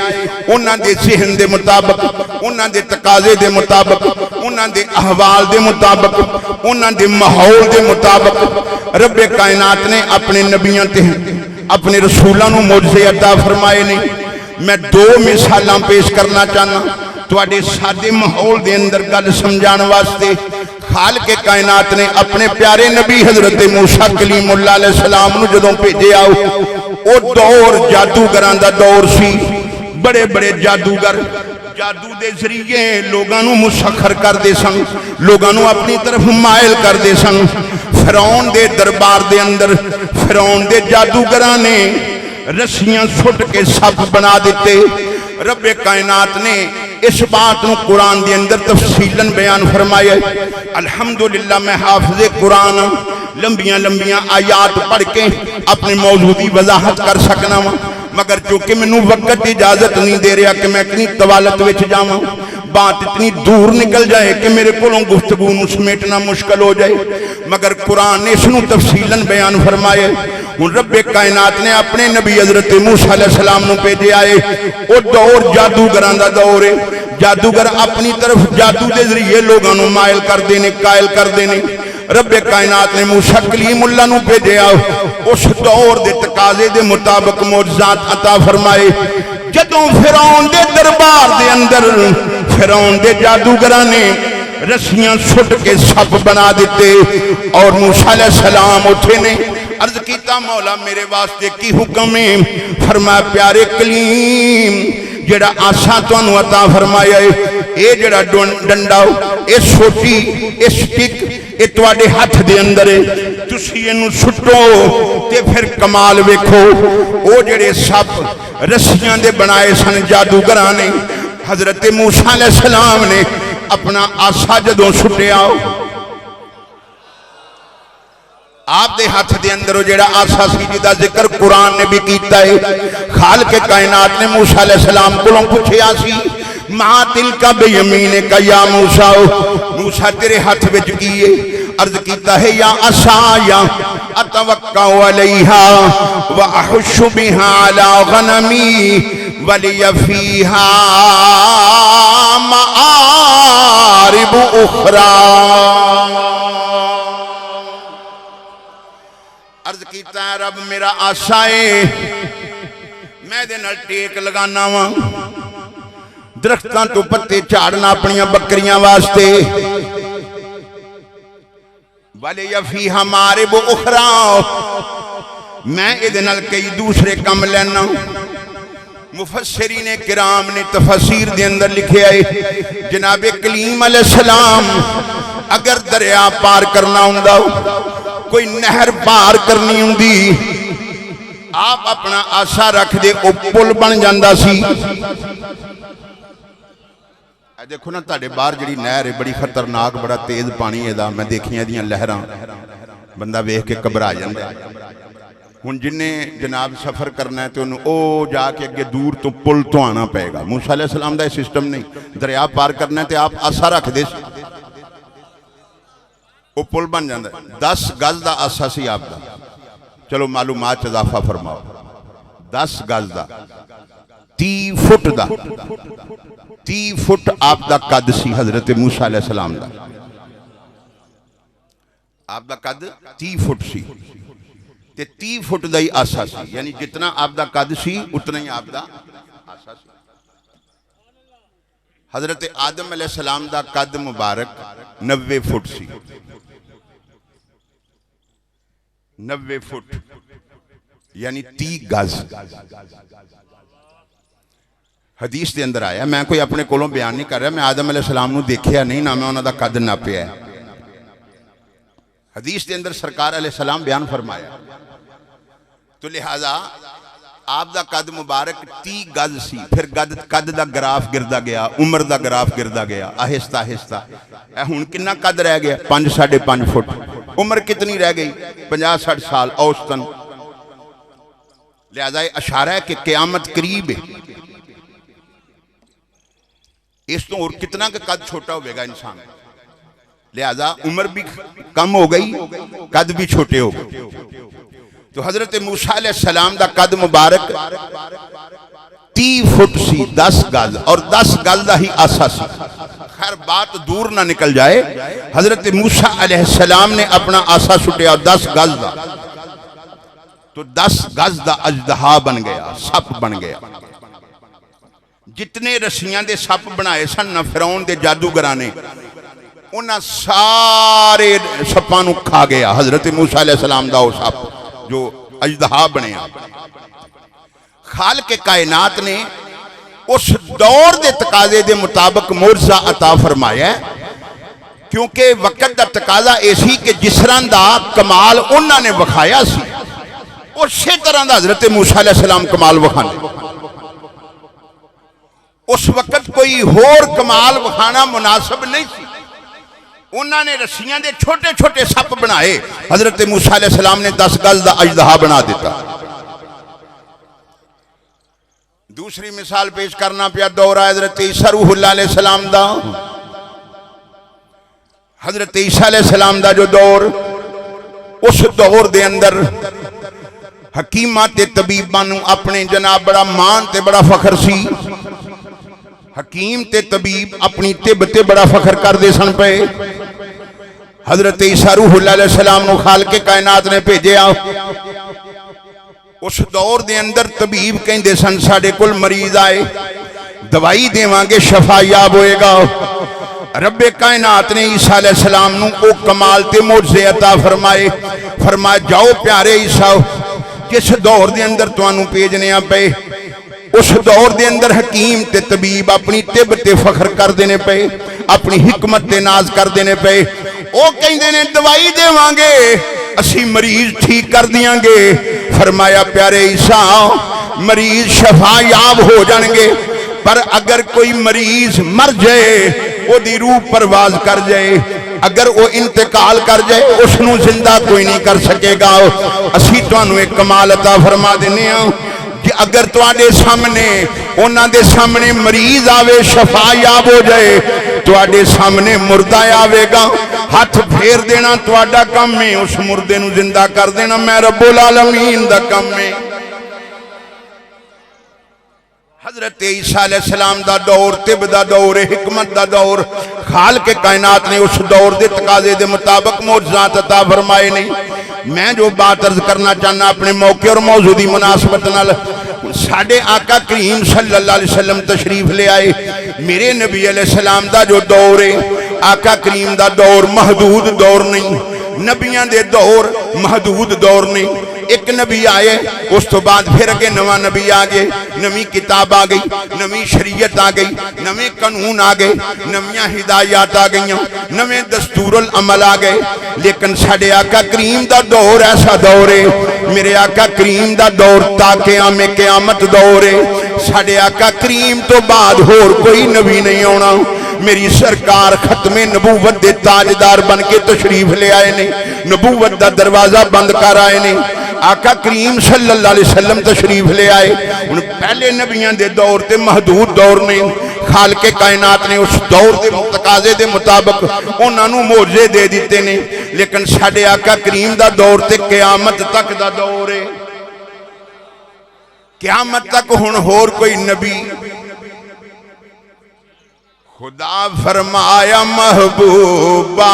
उन्हां दे ज़हन दे मुताबिक, उन्हां दे तकाजे दे मुताबिक, उन्हां दे अहवाल दे मुताबिक, उन्हां दे माहौल दे मुताबिक रब्बे कायनात ने अपने नबियों ते अपने रसूलों नूं मोजज़े अता फरमाए ने। मैं दो मिसालां पेश करना चाहना तुहाडे सादे माहौल दे अंदर गल समझाने वास्ते। खालिक के कायनात ने अपने प्यारे नबी हजरत मूसा कलीमुल्लाह अलैहिस्सलाम नूं जदों भेजिया, वो दौर जादूगरां दा दौर सी। बड़े बड़े जादूगर जादू के जरिए लोगों को मुसखर करते सन, लोगों को अपनी तरफ मायल करते सन। फिरौन के दरबार के अंदर फिरौन के जादूगरां ने रस्सियां सुट के सप बना दिते। रब्बे कायनात ने इस बात को कुरान के अंदर तफसीलन बयान फरमाया। अल्हम्दुलिल्लाह मैं हाफिज़े कुरान लंबिया लंबिया आयात पढ़ के अपनी मौजू की वजाहत कर सकना वा, मगर चूंकि मैनू वक्त इजाजत नहीं दे रहा कि मैं इतनी तवालत में जावा, बात इतनी दूर निकल जाए कि मेरे को गुफ्तगू समेटना मुश्किल हो जाए। मगर कुरान ने इसनूं तफसीलन बयान फरमाए। हुण रब्बे कायनात ने अपने नबी हजरत मूसा अलैहिस्सलाम नूं भेजिया है। वो दौर जादूगरां दा दौर है। जादूगर अपनी तरफ जादू के जरिए लोगों को मायल करते हैं, कायल करते हैं। रब्बे कायनात ने मूसा कलीमुल्लाह नूं भेजिया, उस दौर के तकाजे के मुताबिक मोजज़ात अता फरमाए। जदों फिरौन के दरबार के अंदर फिरौन के जादूगरां ने रस्सियां सुट के सप बना दिते और मूसा अलैहिस्सलाम उठे ने। अर्ज कीता मौला मेरे वास्ते की हुक्म है? फरमाया प्यारे कलीम जेड़ा आसा तुहानू अता फरमाया है, ये जेड़ा डंडा ये सोटी ये स्टिक ये तुहाडे हाथ दे अंदर है, तुसीं इहनूं सुट्टो ते फिर कमाल वेखो। वो जेड़े सप रस्सियां दे बनाए सन जादूगरां ने, हजरत मूसा अलैहिस्सलाम ने अपना आसा जदों सुटिया, आप दे हाथ दे अंदर जेड़ा आसा सी जिहदा जिक्र कुरान ने भी कीता है। खालिक के कायनात ने मूसा अलैहिस्सलाम कोलों पुछया सी मा तिलका बेयमीने का या मूसा, मूसा तेरे हाथ विच की है? अर्ज कीता है या असाया अतवक्कउ अलैहा व अहुशु बिहा अला गनमी वलिया फीहा मारिब उखरा। अर्ज कीता रब मेरा आशा है मैं दे नाल टेक लगाना वा, दरख्तां तो पत्ते झाड़ना अपनियां बकरियां वास्ते। वाले यफी हमारे वो उखरा मैं इहदे नाल कई दूसरे काम लैना। मुफस्सिरीन किराम ने तफसीर दे अंदर लिखे है जनाबे कलीम अलैहिस्सलाम अगर दरिया पार करना हुंदा, कोई नहर पार करनी हुंदी, आप अपना आशा रख दे ओ पुल बन जांदा सी। देखो ना तुहाडे बाहर जिहड़ी नहर है बड़ी खतरनाक, बड़ा तेज पानी है, मैं देखिया इहदियां लहरां, बंदा वेख के घबरा जांदा। हुण जिन्हें जनाब सफ़र करना है तो उन्होंने जाके अगे दूर तो पुल तो आना पेगा। मूसा अलैहिस्सलाम दा सिस्टम नहीं, दरिया पार करना है तो आप आसा रख दे, वो पुल बन जाता। 10 गज का आसा सी आपका, चलो मालूमात इजाफा फरमाओ, 10 गज का 30 फुट का 30 फुट आपका कद सी हजरत मूसा अलैहिस्सलाम दा। आपका कद 30 फुट सी ते 30 फुट का ही आसा सी, यानी जितना आपका कद सी उतना ही आपका आसा सी। हजरत आदम अलैहिस्सलाम दा कद मुबारक 90 फुट सी, 90 फुट यानी 30 गज। हदीस के अंदर आया, मैं कोई अपने कोलों बयान नहीं कर रहा, मैं आदम अलैहिस्सलाम नूं देखिया नहीं, ना मैं उन्होंने कद नापिया है। हदीस के अंदर सरकार अलैहिस्सलाम बयान फरमाया, तो लिहाजा आपका कद मुबारक 30 गज सी। फिर कद का ग्राफ गिरदा गया, उम्र का ग्राफ गिरदा गया आहिस्ता आहिस्ता। हुण कितना कद रह गया? 5 साढ़े 5 फुट। उम्र कितनी रह गई? 50-60 साल औसतन। लिहाजा इशारा है कि क़यामत करीब है। इस तो और कितना का कद छोटा होगा इंसान, लिहाजा उम्र भी कम हो गई, कद भी छोटे हो गए। तो हजरत मूसा अलैहिस्सलाम दा कद मुबारक 30 फुट सी, 10 गज, और 10 गज का ही आसा सी। खैर बात दूर ना निकल जाए, हजरत मूसा अलैहिस्सलाम ने अपना आसा सुटिया 10 गज का, तो 10 गज का अजदहा बन गया, सप बन गया। जितने रस्सियां दे सप बनाए सन ना फिरौन दे जादूगरां ने, उन्हां सारे सपां नूं खा गया हजरत मूसा अलैहिस्सलाम दा वो सप जो अजदहा बनया। खालिक कायनात ने उस दौर के तकाजे के मुताबिक मोरजा अता फरमाया, क्योंकि वक्त का तकाजा ऐसी कि जिस तरह का कमाल उन्होंने विखाया सी, उसी तरह का हजरत मूसा अलैहिस्सलाम कमाल विखाने। उस वक्त कोई होर कमाल विखाना मुनासिब नहीं सी। उन्होंने रस्सियां दे छोटे छोटे सप बनाए, हजरत मूसा अलैहिस्सलाम ने 10 गज का अजदहा बना दिता। दूसरी मिसाल पेश करना पिया दौर हजरत ईसा रूहुल्लाह अलैहिस्सलाम दा। हजरत ईसा अलैहिस्सलाम दा जो दौर, उस दौर दे अंदर हकीमा ते तबीबां नूं अपने जनाब बड़ा मान ते बड़ा फखर सी। हकीम ते तबीब अपनी तिब ते बड़ा फखर करते सन पे। हजरत ईसा रूहुल्लाह अलैहिस्सलाम नूं खालिक कायनात ने भेजिया। उस दौर दे अंदर तबीब कहंदे सन साडे कोल मरीज आए, दवाई देवांगे शफा याब होएगा। रब्बे कायनात ने ईसा अलैहिस्सलाम नूं ओ कमाल ते मोज़े अता फरमाए। फरमाया जाओ प्यारे ईसा, जिस दौर दे अंदर तुहानूं भेजने पे, उस दौर दे अंदर हकीम ते तबीब अपनी तिब ते फखर कर देने पे, अपनी हिकमत ते नाज कर देने पे। ओ कहंदे ने दवाई देवांगे, असी मरीज ठीक कर दियांगे। फरमाया प्यारे ईसा, मरीज शफा याब हो जाएंगे, पर अगर कोई मरीज मर जाए, ओदी रूह परवाज कर जाए, अगर वो इंतकाल कर जाए, उसनू जिंदा कोई नहीं कर सकेगा। असी तुहानू एक कमाल अता फरमा देने कि अगर तुहाडे सामने उन्हां दे सामने मरीज आवे, शफा याब हो जाए, तुहाडे सामने मुर्दा आवेगा, हाथ फेर देना तुहाडा काम है, उस मुर्दे नू जिंदा कर देना मैं रब्बुल आलमीन दा काम है। हजरत ईसा अलैहिस्सलाम दा दौर तिब दा दौर, हिकमत दा दौर। खालिक कायनात ने उस दौर के तकाजे के मुताबिक मोज़ात अता फरमाए ने। मैं जो बात अर्ज करना चाहना अपने मौके और मौजू की मुनासबत नाल, साडे आका करीम सल्लल्लाहु अलैहि वसल्लम तशरीफ ले आए। मेरे नबी अलैहिस्सलाम दा जो दौर है, आका करीम दा दौर महदूद दौर नहीं, नबियां दे दौर महदूद दौर नहीं। एक नबी आए, उस तो बाद फिर अगे नवा नबी आ गए, नवी किताब आ गई, नवी शरीयत आ गई, नवे कानून आ गए, नवियां हिदायत आ गई, नवे दस्तूरुल अमल आ गए। लेकिन साडे आका करीम दा दौर ऐसा दौर है, मेरे आका करीम दा दौर ताके आमे क़यामत दौर है। साडे आका करीम तो बाद होर कोई नबी नहीं आना। मेरी सरकार खत्मे नबूवत दे ताजदार बन के तशरीफ ले आए ने, नबूवत दा दरवाजा बंद कर आए ने। आका करीम सल्लल्लाहु अलैहि वसल्लम तशरीफ ले आए। हुण पहले नबियां दे दौर ते महदूद दौर ने, खालके कायनात ने उस दौर के तकाजे के मुताबिक उन्होंने मोजे दे दिते ने। लेकिन साडे आका करीम दा दौर ते क़यामत तक दा दौर है। क़यामत तक हुण होर कोई नबी, खुदा फरमाया महबूबा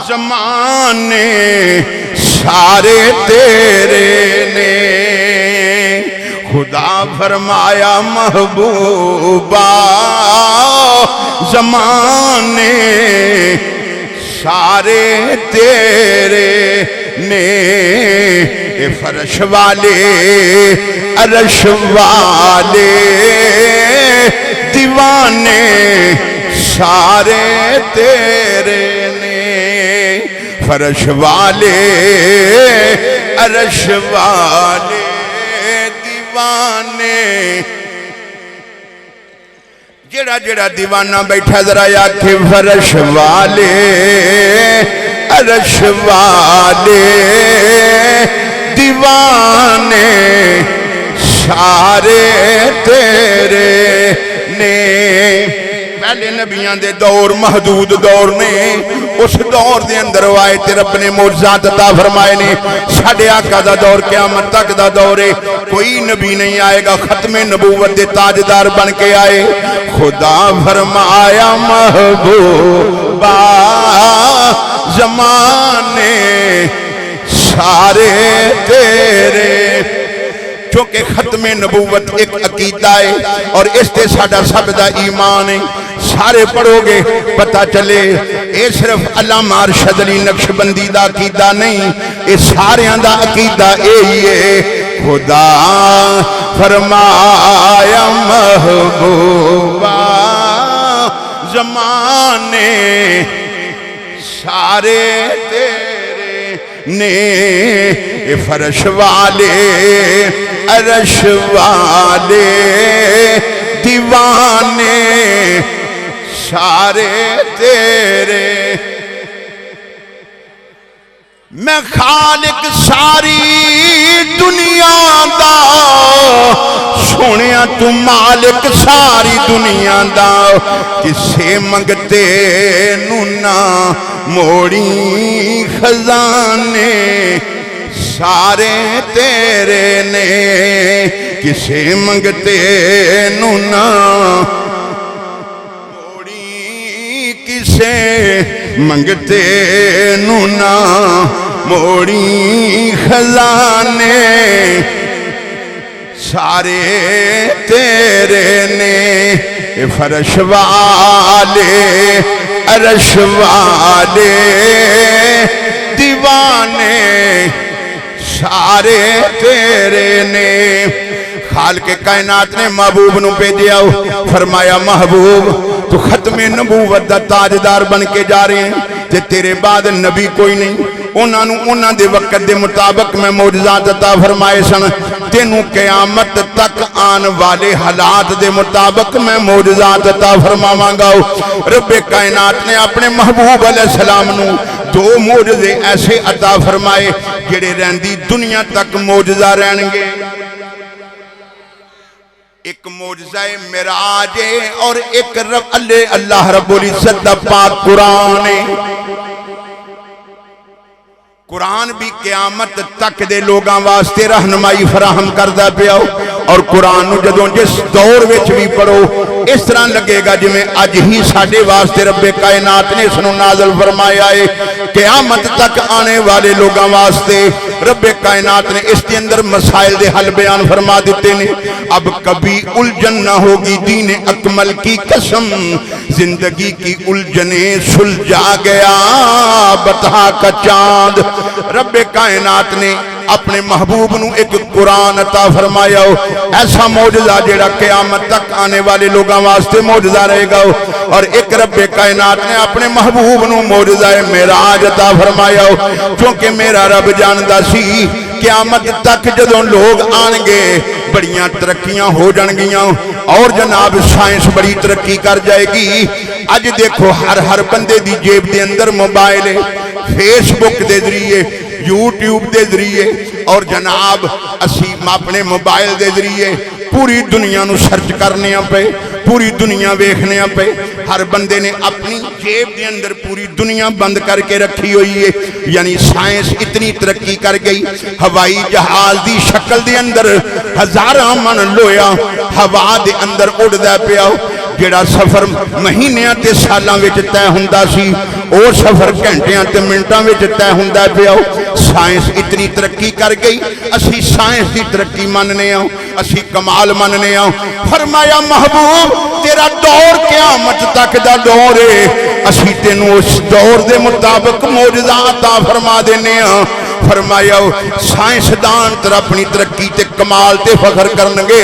ज़माने सारे तेरे ने, खुदा फरमाया महबूबा ज़माने सारे तेरे ने। फर्श वाले अरश वाले दीवाने सारे तेरे ने, फर्श वाले अरश वाले दीवाने। जेड़ा जेड़ा दीवाना बैठा जरा आखे फर्श वाले अरश वाले दीवाने सारे तेरे ने। पहले नबियां दे दौर महदूद दौर ने, उस दौर दे अंदर आए ते रब ने मौजज़ात अता फरमाए ने। साडे आका दा दौर क़यामत तक दा दौर है। कोई नबी नहीं आएगा खत्मे नबूवत दे ताजदार बन के आए। खुदा फरमाया महबूबा ज़माने सारे तेरे। क्योंकि खत्मे नबूवत एक अकीदा है और इससे साडा सब दा ईमान है। सारे पढ़ोगे पता चले ये सिर्फ अल्लामा अरशद अली नक्शबंदी दा अकीदा नहीं, ये सारियां दा अकीदा यही है। खुदा फरमाया महबूबा ज़माने सारे तेरे ने। फर्श वाले अरश वाले दीवाने सारे तेरे। मैं खालिक सारी दुनिया दा, सुनिया तू मालिक सारी दुनिया दा। किसे मंगते नू ना मोड़ी खजाने सारे तेरे ने। किसे मंगते नू ना मोड़ी, किसे मंगते नू ना मोड़ी खजाने सारे तेरे ने। फर्श वाले अरश वाले दीवाने सारे तेरे ने। खालके कायनात ने महबूब नू भेजिया, फरमाया महबूब तू खत्मे नबूवत दा ताजदार बन के जा रहे हैं ते तेरे बाद नबी कोई नहीं। उन्होंने उन्होंने दे वक्त के मुताबिक मैं मौजज़ात अता फरमाए सन। तेनू क़यामत तक आने वाले हालात दे मुताबिक मैं मौजज़ात अता फरमावांगा। रब्बे कायनात ने अपने महबूब अलैहिस्सलाम नू दो मौजज़े ऐसे अता फरमाए जेड़े रहंदी दुनिया तक मौजज़ा रहणगे। एक मौजज़ा मिराज है और एक अल्लाह रब्बुल इज्जत दा पाक कुरान है। कुरान भी क़यामत तक दे लोगों वास्ते रहनुमाई फराहम करदा पिया। और कुरान नूं जदों जिस दौर विच भी पढ़ो इस तरह लगेगा जिवें अज ही साडे वास्ते रब्बे कायनात ने इसनूं नाज़िल फरमाया है। क़यामत तक आने वाले लोगों वास्ते रब्बे कायनात ने इसके अंदर मसाइल दे हल बयान फरमा दिते ने। अब कभी उलझन ना होगी दीन अकमल की कसम, जिंदगी की उलझने सुलझा गया बता का चांद। रब्बे कायनात ने अपने महबूब नूं एक कुरान अता फरमाया हो, ऐसा मौजज़ा जेड़ा क़यामत तक आने वाले लोगों वास्ते मौजज़ा रहेगा। और एक रब्बे कायनात ने अपने महबूब नूं मौजज़ा मेराज अता फरमाया हो, क्योंकि मेरा रब जानदा सी क़यामत तक जदों लोग आएंगे बड़ियां तरक्कियां हो जाएगियां और जनाब साइंस बड़ी तरक्की कर जाएगी। अज देखो हर बंदे दी जेब के अंदर मोबाइल है, फेसबुक के जरिए, यूट्यूब के जरिए और जनाब असी अपने मोबाइल के जरिए पूरी दुनिया नू सर्च करने पे, पूरी दुनिया वेखने पे। हर बंदे ने अपनी जेब के अंदर पूरी दुनिया बंद करके रखी हुई है। यानी साइंस इतनी तरक्की कर गई, हवाई जहाज की शक्ल के अंदर हजारां मन लोया हवा के अंदर उड़दा पिया। जेड़ा सफर महीनों ते सालों में तय हुंदा सी वो सफर घंटिया ते मिनटों में तय हुंदा पिया। साइंस इतनी तरक्की कर गई, असी साइंस की तरक्की मनने आ, असी कमाल मनने आ। फरमाया महबूब तेरा दौर क़यामत तक दा दौर है, असी तेनू उस दौर के मुताबिक मौजज़ा अता फरमा देने आ। फरमाया साइंसदान तर अपनी तरक्की ते कमाल ते फखर करनगे।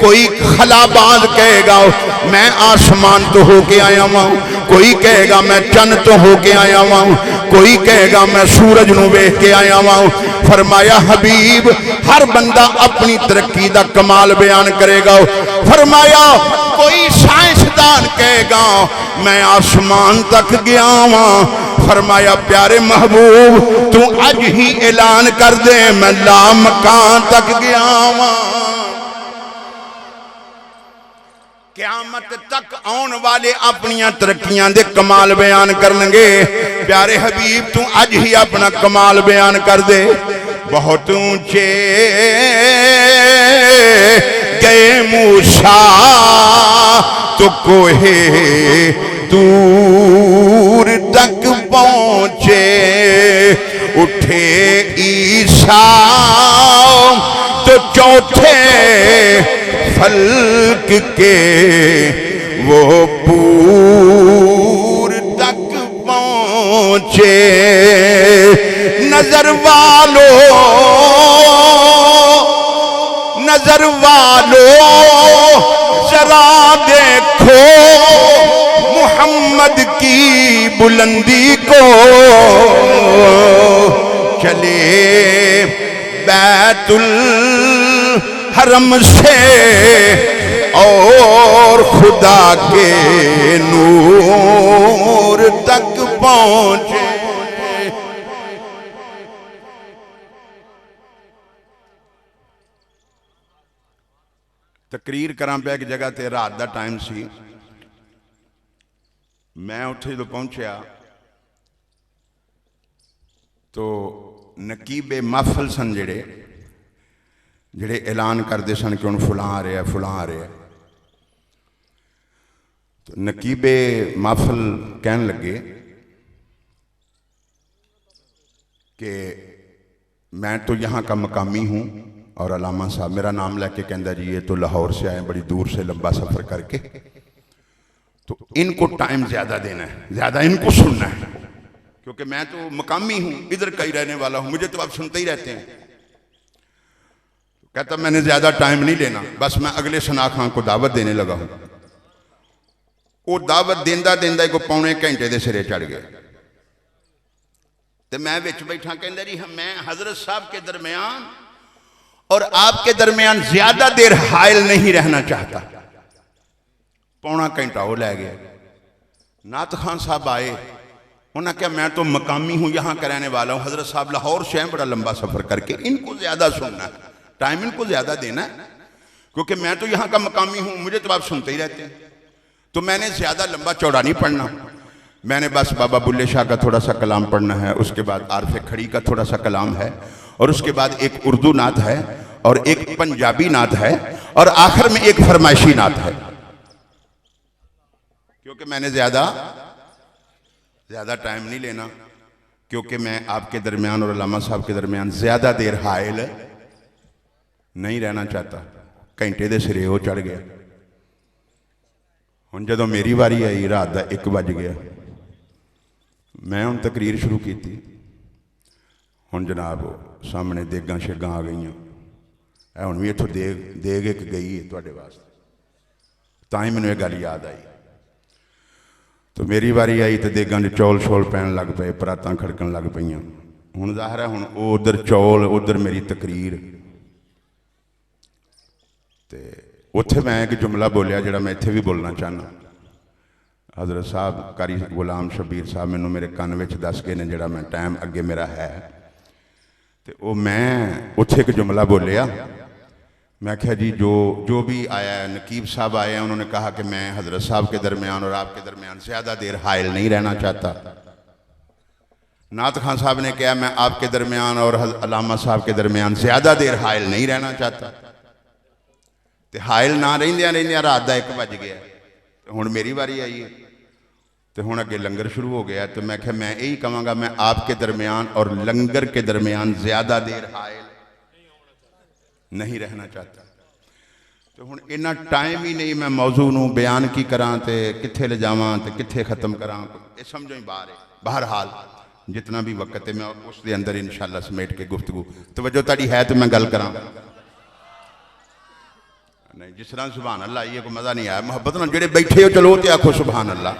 कोई खलाबाज कहेगा मैं आसमान तो होके आया वहां, कोई कहेगा मैं चंद तो होके आया वहां, कोई कहेगा मैं सूरज नूं वेख के आया वहां। फरमाया हबीब हर बंदा अपनी तरक्की दा कमाल बयान करेगा। फरमाया कोई साइंसदान कहेगा मैं आसमान तक गया वहां। फरमाया प्यारे महबूब तू अज ही ऐलान कर दे मैं लामकान तक गया वहां। क़यामत तक आने वाले अपनियां तरक्कियां दे कमाल बयान करनगे। प्यारे हबीब तू अज ही अपना कमाल बयान कर दे। बहुत ऊंचे गए मूसा तो कोहे दूर तक पहुंचे, उठे ईसा तो चौथे फल्क के वो पूर तक पहुंचे। नजर वालो जरा देखो मोहम्मद की बुलंदी को, चले बैतुल हरम से और खुदा के नूर तक पहुंचे। तकरीर करा पे एक जगह ते रात का टाइम सी, मैं उत्थे जो पहुंचा तो नकीबे महफल सन जेड़े ऐलान करते सन कि हुण फलां आ रहा फलां आ रहा। तो नकीबे महफल कहन लगे कि मैं तो यहाँ का मकामी हूँ और अलामा साहब मेरा नाम लेके कहता जी ये तो लाहौर से आए बड़ी दूर से लंबा सफ़र करके, तो इनको टाइम ज़्यादा देना है, ज़्यादा इनको सुनना है, क्योंकि मैं तो मकामी हूँ इधर का ही रहने वाला हूँ, मुझे तो आप सुनते ही रहते हैं। कहता मैंने ज़्यादा टाइम नहीं लेना, बस मैं अगले सना खां को दावत देने लगा हूँ। वो दावत देंदा देंदा को पौने घंटे के सिरे चढ़ गए। तो मैं विच बैठा कहता जी मैं हजरत साहब के दरमियान और आपके दरमियान ज्यादा देर हायल नहीं रहना चाहता। पौना घंटा वो लै गया। नात खान साहब आए, उन्होंने कहा मैं तो मकामी हूँ यहाँ का रहने वाला हूँ, हजरत साहब लाहौर से हैं बड़ा लंबा सफ़र करके, इनको ज़्यादा सुनना है, टाइम इनको ज़्यादा देना है, क्योंकि मैं तो यहाँ का मकामी हूँ, मुझे तो आप सुनते ही रहते हैं, तो मैंने ज़्यादा लंबा चौड़ा नहीं पढ़ना। मैंने बस बाबा बुल्ले शाह का थोड़ा सा कलाम पढ़ना है, उसके बाद आरफ खड़ी का थोड़ा सा कलाम है, और उसके बाद एक उर्दू नात है, और एक पंजाबी नात है और आखिर में एक फरमाइशी नात है। क्योंकि मैंने ज्यादा टाइम नहीं लेना, क्योंकि मैं आपके दरमियान और अल्लामा साहब के दरमियान ज्यादा देर हायल नहीं रहना चाहता। घंटे के सिरे वो चढ़ गया। हुण जदों मेरी वारी आई रात का 1 बज गया, मैं हुण तकरीर शुरू की। हुण जनाब सामने देगां शेगां आ गई, हुण भी इत्थों देग एक गई है तुहाडे वास्ते, तां ही मैनूं ये गल याद आई। तो मेरी वारी आई तो देगां च चौल शौल पैन लग पे, परातां खड़कन लग पईयां। हुण ज़ाहिर है हुण उधर चौल उधर मेरी तकरीर, तो उत्थे मैं एक जुमला बोलिया जिहड़ा मैं इत्थे भी बोलना चाहना। हज़रत साहब कारी गुलाम शबीर साहब मैनूं मेरे कान विच दस गए ने, जिहड़ा मैं टाइम अगे मेरा है, तो वो मैं उत्थे एक जुमला बोलिया। मैं क्या जी जो भी आया, नकीब साहब आए हैं, उन्होंने कहा कि मैं हज़रत साहब के दरमियान और आपके दरमियान ज़्यादा देर हायल नहीं रहना चाहता। नात खान साहब ने कहा मैं आपके दरमियान और अल्लामा साहब के दरमियान ज़्यादा देर हायल नहीं रहना चाहता। तो हायल ना रहिंदियां रहिंदियां रात का 1 बज गया। तो हुण मेरी वारी आई है, तो हुण अगे लंगर शुरू हो गया। तो मैं क्या मैं यही कहांगा, मैं आपके दरमियान और लंगर के दरमियान ज़्यादा देर हायल नहीं रहना चाहता। तो हुण इन्ना टाइम ही नहीं, मैं मौजू नूं बयान की करां ते कित्थे ले जावां ते कित्थे खत्म करां, ये समझो ही बाहर है। बहरहाल जितना भी वक्त है मैं उस दे अंदर इंशाअल्लाह समेट के गुफ्तगू तवज्जो ताड़ी है तो मैं गल करां। नहीं जिस तरह सुभान अल्लाह ये कोई मज़ा नहीं आया। मुहब्बत नाल जेड़े बैठे हो चलो तो आखो सुभान अल्लाह।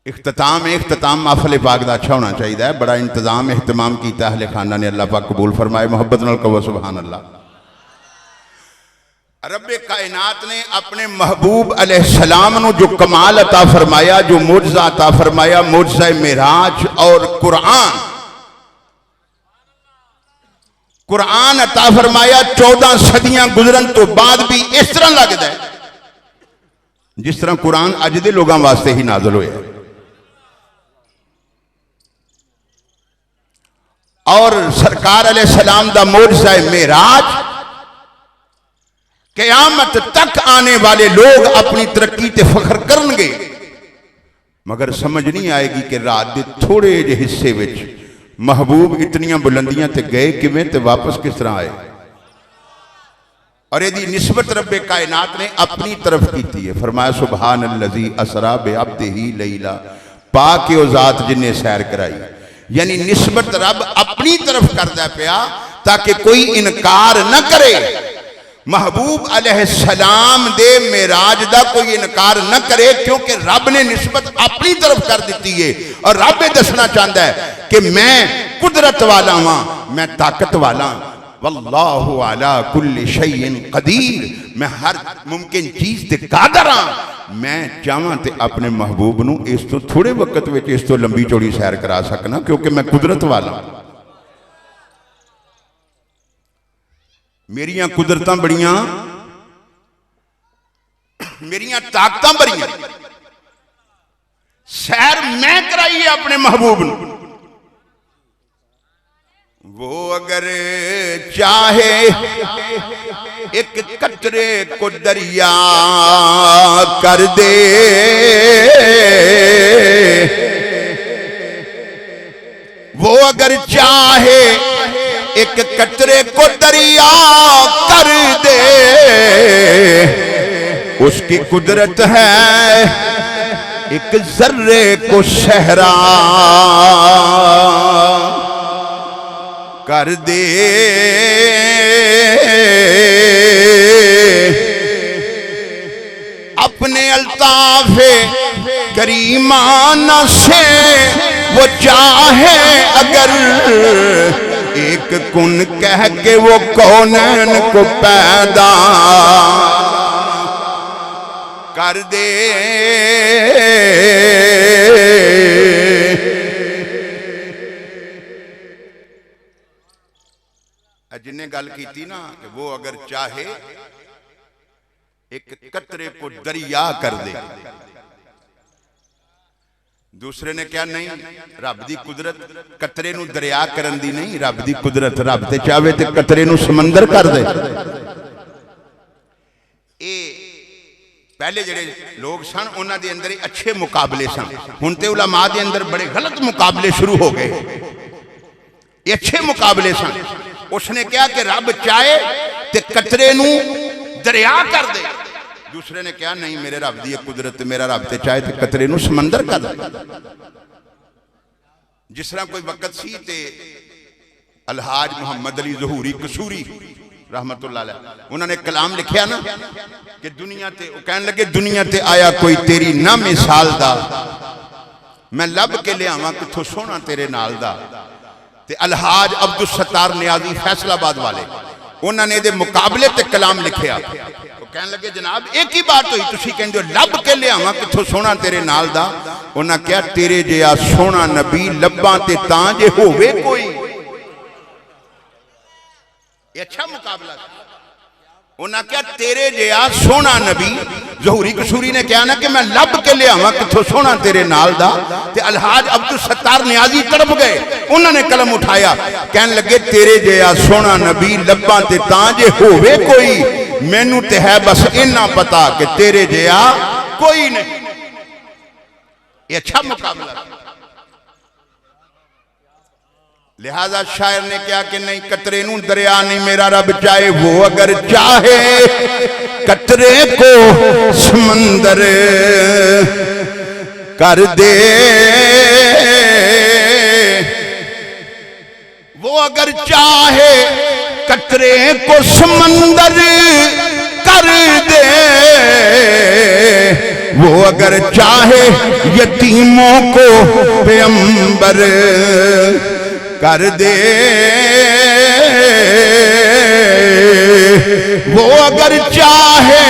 इख्तिताम महफिल पाक का अच्छा होना चाहिए। बड़ा इंतजाम एहतमाम किया अहले खाना ने, अल्लाह पाक कबूल फरमाए। मुहब्बत नाल कहो सुभान अल्लाह। रब्बे कायनात ने अपने महबूब अलैहिस्सलाम नू जो कमाल अता फरमाया, जो मुअज्जा अता फरमाया, मुअज्जा मेराज और कुरान अता फरमाया। 14 सदियां गुजरन तो बाद भी इस तरह लगता है जिस तरह कुरान अज दे लोगों वास्ते ही नाज़िल होया। और सरकार अलैहिस्सलाम दा मुअज्जा मेराज, क़यामत तक आने वाले लोग अपनी तरक्की ते फख्र करनगे, मगर समझ नहीं आएगी कि रात के थोड़े जे हिस्से विच महबूब इतनियां बुलंदियां ते गए किवें ते वापस किस तरह आए। और यदि निस्बत रब्बे कायनात ने अपनी तरफ की है। फरमाया सुबहान अल्लज़ी असरा बिअब्दिही लैला, पाक ओ ज़ात जिन्हें सैर कराई। यानी निस्बत रब अपनी तरफ करदा पिया ताकि कोई इनकार न करे। महबूब अलैहिस्सलाम दे मेराज दा कोई इनकार न करे, क्योंकि रब ने निस्बत अपनी तरफ कर दी है। और रब ये दसना चाहता है कि मैं कुदरत वाला हां, मैं ताकत वाला। वल्लाहु अला कुल्ली शैइन कदीर, मैं हर मुमकिन चीज ते कादर हां। मैं चाहां ते अपने महबूब नूं इस तो थोड़े वक्त विच इस तो लंबी चौड़ी सैर करा सकना, क्योंकि मैं कुदरत वाला। मेरियां कुदरतां बड़ियां, मेरियां ताकतां बड़ियां। सैर मैं कराई है अपने महबूब नूं। वो अगर चाहे एक कतरे को दरिया कर दे, वो अगर चाहे एक कतरे को दरिया कर दे, उसकी कुदरत है एक जर्रे को सहरा कर दे। अपने अल्ताफ़े करीमाना से वो चाहे अगर एक कुन कह के वो कौनैन को पैदा कर दे। जिन्हें गल की ना कि वो अगर चाहे एक कतरे को दरिया कर दे, दूसरे ने क्या नहीं, रब दी कुदरत कतरे नू दरिया करन दी नहीं, रब दी कुदरत रब ते चाहे ते कतरे नू समंदर कर दे। ए पहले जेड़े लोग सन उन्हां दे अंदर अच्छे मुकाबले सन, हुण ते उलमा दे अंदर बड़े गलत मुकाबले शुरू हो गए। ये अच्छे मुकाबले सन। उसने कहा कि रब चाहे ते कतरे नू दरिया कर दे। दूसरे ने कहा नहीं, मेरे रब दी कुदरत, मेरा रब ते चाहे ते कतरे नू समंदर कर दे। जिस तरह कोई वक्त सी ते अलहाज मुहम्मद अली ज़हूरी कसूरी रहमतुल्लाह अलैह उन्होंने कलाम लिखिया ना कि दुनिया ते कहने लगे, दुनिया ते आया कोई तेरी ना मिसाल दा, मैं लब के लियावां किथों सोहना तेरे नाल दा। ते अलहाज अब्दुल सत्तार नियाजी फैसलाबाद वाले उन्होंने दे मुकाबले ते कलाम लिखिया। कहने लगे जनाब एक ही बात हुई, तुसी कहंदे हो लब के लियावां किथों सोहना तेरे नाल दा। उन्हां कहा तेरे जिहा सोहना नबी लब्बां ते तां जे होवे कोई। ये अच्छा मुकाबला। उन्हां कहा तेरे जिहा सोहना नबी, ज़हूरी कसूरी ने कहा ना कि मैं लब के लियावां किथों सोहना तेरे नाल दा। ते अलहाज अब्दुल सत्तार नियाजी तड़प गए, उन्होंने कलम उठाया, कहने लगे तेरे जिहा सोहना नबी लब्बां ते तां जे होवे कोई, मैनू ते है बस इन्ना पता कि तेरे जिहा कोई नहीं। ये अच्छा मुकाबला। लिहाजा शायर ने क्या कि नहीं, कतरे नू दरिया नहीं, मेरा रब चाहे वो अगर चाहे कतरे को समंदर कर दे। वो अगर चाहे कतरे को समंदर कर दे, वो अगर चाहे यतीमों को पैगंबर कर दे, वो अगर चाहे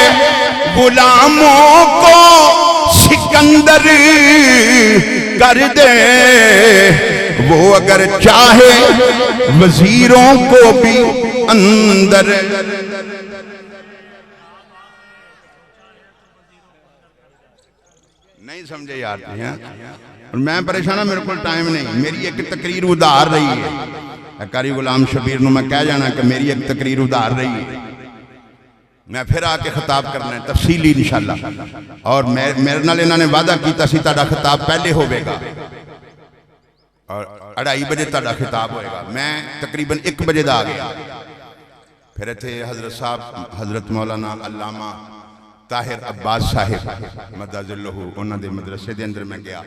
गुलामों को सिकंदर कर दे, वो अगर चाहे वजीरों को भी अंदर। नहीं समझे यार? और मैं परेशान, मेरे को टाइम नहीं। मेरी एक तकरीर उधार रही है, कारी गुलाम शबीर नूं मैं कह जाना कि मेरी एक तकरीर उधार रही है, मैं फिर आके खिताब करना है तफसीली इंशाअल्लाह। और मेरे नाल इन्होंने वादा किया सी तुहाडा खिताब पहले होगा और 2:30 बजे तुहाडा खिताब होएगा। मैं तकरीबन 1 बजे दा आ गया। फिर इत्थे हजरत साहब हजरत मौलाना अल्लामा ताहिर अब्बास साहिब मददुल्लाहु उन्हां दे मदरसे दे अंदर मैं गया,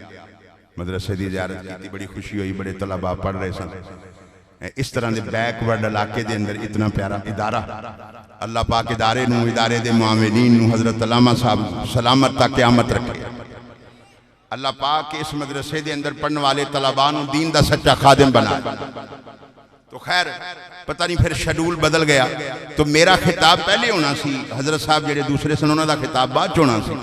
मदरसे की ज़ियारत की, बड़ी खुशी हुई। बड़े तलबा पढ़ रहे सन। इस तरह के बैकवर्ड इलाके के अंदर इतना प्यारा इदारा, अल्लाह पाक इदारे नूं, इदारे दे मुआमिनीन नूं हजरत अल्लामा साहब सलामत तक क़यामत रखे। अल्लाह पाक इस मदरसे के अंदर पढ़ने वाले तलबा नूं दीन दा सच्चा खादिम बना। तो खैर पता नहीं फिर शेड्यूल बदल गया, तो मेरा खिताब पहले होना सी, हजरत साहब जेडे दूसरे सन उन्हों का खिताब बाद होना सी।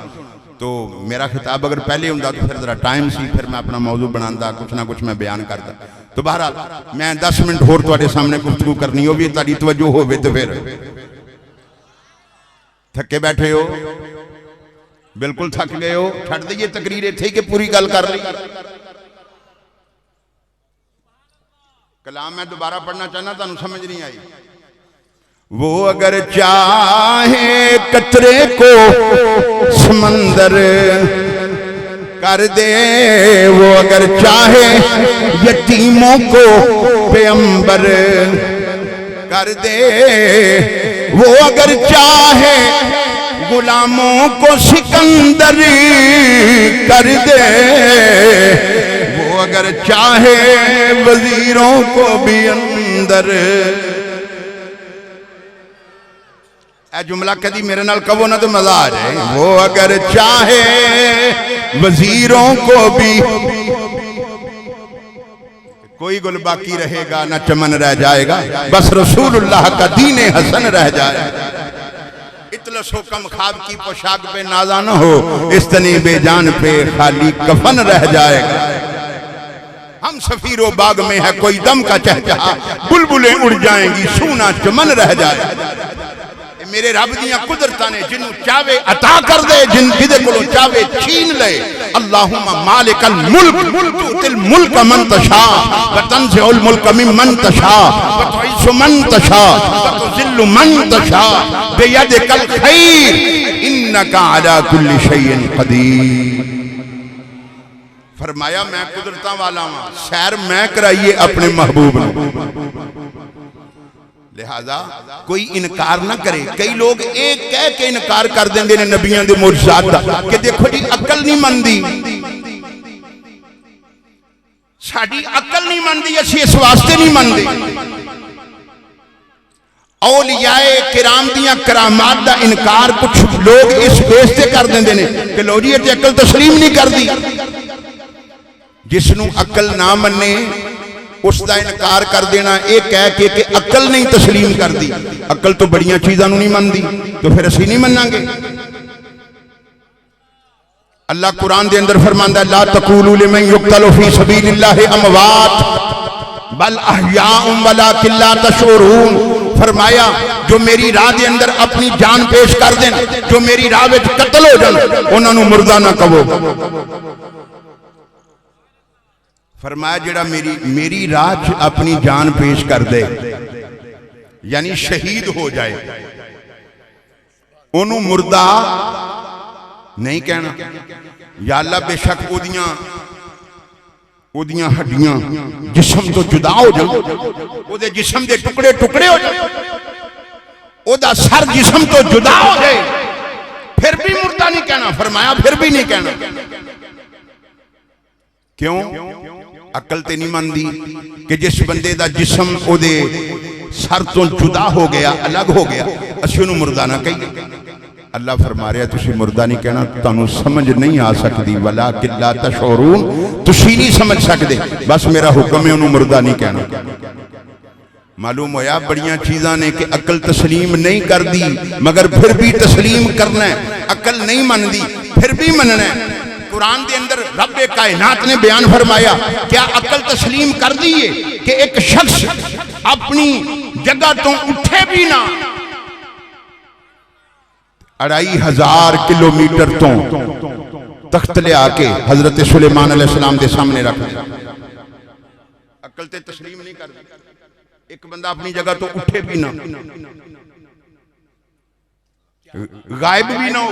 तो मेरा खिताब अगर पहले होंदा तो फिर जरा टाइम सी, फिर मैं अपना मौजू बनाता, कुछ ना कुछ मैं बयान करता। तो बहरहाल मैं 10 मिनट होर तुहाडे सामने गुफ्तगू करनी हो भी तारी तवज्जो होवे तो फिर थके बैठे हो, बिल्कुल थक गए हो, छड़ दईए तकरीर इत्थे कि पूरी गल कर ली। कलाम मैं दोबारा पढ़ना चाहना, तुहानू समझ नहीं आई। वो अगर चाहे कतरे को समंदर कर दे, वो अगर चाहे यतीमों को पैगंबर कर दे, वो अगर चाहे गुलामों को सिकंदर कर दे, वो अगर चाहे वजीरों को भी अंदर। ए जुमला कदी मेरे नाल कहो ना तो मजा आ जाए। वो अगर चाहे वजीरों को भी, कोई गुल बाकी रहेगा ना चमन रह जाएगा, बस रसूलुल्लाह का दीन हसन रह जाएगा। इतलसो कम ख्वाब की पोशाक पे नाजा न हो, इस तनी बेजान पे खाली कफन रह जाएगा। हम सफीरो बाग में है कोई दम का चहचहा, बुलबुलें उड़ जाएंगी सूना चमन रह जाएगा। मेरे रब दियां कुदरतां ने जिन्हों चाहे अता कर दे, जिन जिदे कोलों चाहे छीन ले, अल्लाहुम्मा मालिकल मुल्क तुतिल मुल्क मन तशा व तंज़िउल मुल्क मिम्मन तशा व तुइज़्ज़ु मन तशा व तुज़िल्लु मन तशा बियदिकल खैर इन्नका अला कुल्लि शैइन कदीर। फरमाया मैं कुदरतां वाला हां, सैर मैं कराइए अपने महबूब ने, लिहाजा कोई इनकार ना करे। कई लोग एक कह के इनकार कर देंगे ने नबियां दे मुअजिज़ात दा कि देखो जी अकल नहीं मनदी, साडी अकल नहीं मनदी, असीं इस वास्ते नहीं मनदे। औलियाए किराम दियां करामात दा इनकार कुछ लोग इस बेस ते कर देंगे ने कि लो जी ये अकल तस्लीम नहीं करदी। जिसनों अकल ना मन्ने उसका इनकार कर देना यह कह के कि अकल नहीं तस्लीम करती। अकल तो बड़ियां चीज़ों नहीं मनती, तो फिर असीं नहीं मनांगे। अल्लाह कुरान के अंदर फरमांदा ला तकूलू लिमन युक्तलु फी सबीलिल्लाहि अमवात बल अहयाउम वलाकिन ला तशऊरून। फरमाया जो मेरी राह के अंदर अपनी जान पेश कर दें, जो मेरी राह में कत्ल हो जान, उन्होंने मुर्दा ना कहो। फरमाया जेड़ा मेरी राह अपनी जान पेश कर दे यानी शहीद हो जाए, ओनू मुर्दा नहीं कहना। या अल्लाह बेशक ओदियां हड्डियां जिस्म तो जुदा हो जाए, ओदे जिस्म के टुकड़े टुकड़े हो जाए, ओदा सर जिस्म तो जुदा हो जाए, फिर भी मुर्दा नहीं कहना। फरमाया फिर भी नहीं कहना। क्यों? अकल ते नहीं मनदी कि जिस बंदे दा जिस्म ओदे सर तो जुदा हो गया, अलग हो गया, असीं उहनूं मुर्दा ना कहिए। अल्लाह फरमा रहा तुसीं मुर्दा नहीं कहना, तुहानूं समझ नहीं आ सकती। वलाकिन ला तशऊरून, तुसीं नहीं समझ सकते, बस मेरा हुक्म है उहनूं मुर्दा नहीं कहना। मालूम होया बड़ियां चीज़ां ने कि अकल तस्लीम नहीं करती, मगर फिर भी तस्लीम करना है। अकल नहीं मनदी फिर भी मनना है। कुरान के अंदर रब्बे कायनात ने बयान फरमाया, क्या अकल तस्लीम कर दी है कि एक शख्स अपनी जगह तो उठे भी ना, 2500 किलोमीटर तो तख्त ले आके हजरत सुलेमान अलैहिस्सलाम के सामने रख दिया। अकल ते तस्लीम नहीं कर दी। एक बंदा अपनी जगह तो उठे भी ना, गायब भी ना हो,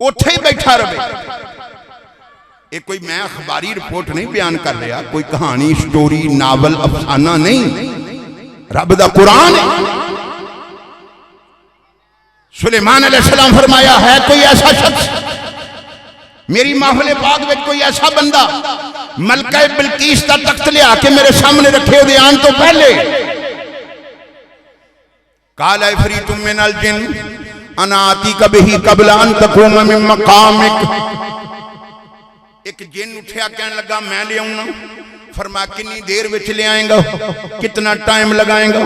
उठे ही बैठा रहे। ये कोई मैं अखबारी रिपोर्ट नहीं बयान कर रहा, कोई कहानी स्टोरी नावल अफसाना नहीं, रब दा कुरान है। सुलेमान अलैहिस्सलाम फरमाया है कोई ऐसा शख्स मेरी महफिल पाक में, कोई ऐसा बंदा मलका बिल्कीस का तख्त ले आके मेरे सामने रखे उहदे आन तो पहले। काल इफरीतुम मिनल जिन्न अना आतीका बिही क़ब्ल अन तक़ूम मिन मक़ामिक। एक जिन उठया कहने लगा मैं ले आऊंगा। फरमाया कितनी देर विच ले आएगा, कितना टाइम लगाएगा?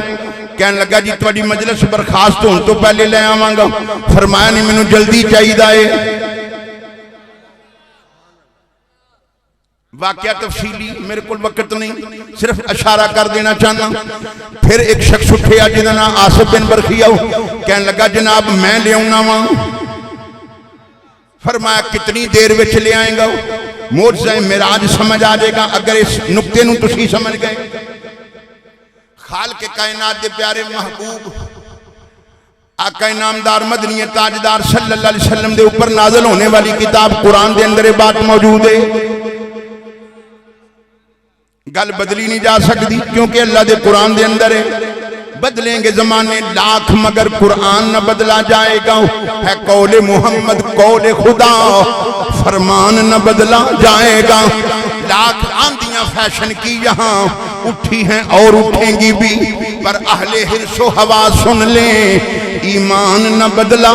कहने लगा जी तुहाडी मजलिस बर्खास्त होने तो पहले ले आवांगा। फरमाया नहीं मैनूं जल्दी चाहिदा है। वाकया तफसीली मेरे को वक्त नहीं, सिर्फ इशारा कर देना चाहना। फिर एक शख्स उठे जिहदा नाम आसिफ बिन बरखिया, कहने लगा जनाब मैं ले आउना वा। फरमाया कितनी देर विच ले आएगा? मोअज़ा मिराज समझ आ जाएगा अगर इस नुक्ते नूं तुसीं समझ गए। खालिक़ कायनात दे प्यारे महबूब आका इनामदार मदनी ताजदार सल्लल्लाहु अलैहि वसल्लम दे ऊपर नाज़िल होने वाली किताब कुरान दे अंदर ये बात मौजूद है। गल बदली नहीं जा सकती क्योंकि अल्लाह दे कुरान दे अंदर है। बदलेंगे जमाने लाख मगर कुरान न बदला जाएगा। है कौले मोहम्मद कौले खुदा, फरमान न बदला जाएगा। लाख आंधियां फैशन की यहाँ उठी हैं और उठेंगी भी, पर अहले हिर्सो हवा सुन ले ईमान न बदला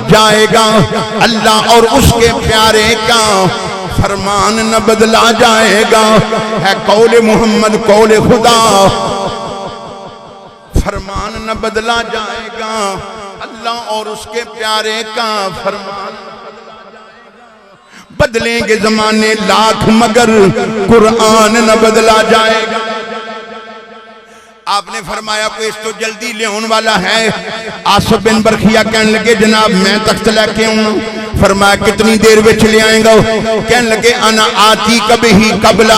जाएगा। अल्लाह और उसके प्यारे का फरमान न बदला जाएगा। है कौले मोहम्मद कौले खुदा, फरमान न बदला जाएगा। अल्लाह और उसके प्यारे का फरमान बदलेंगे जमाने लाख मगर कुरान न बदला जाएगा। आपने फरमाया कोई इस तो जल्दी ले आने वाला है। आसिफ बिन बरखिया कहने लगे जनाब मैं तख्त लैके आऊँ। फरमाया कितनी देर में ले आएगा? कहने लगे अना आती कभी ही कबला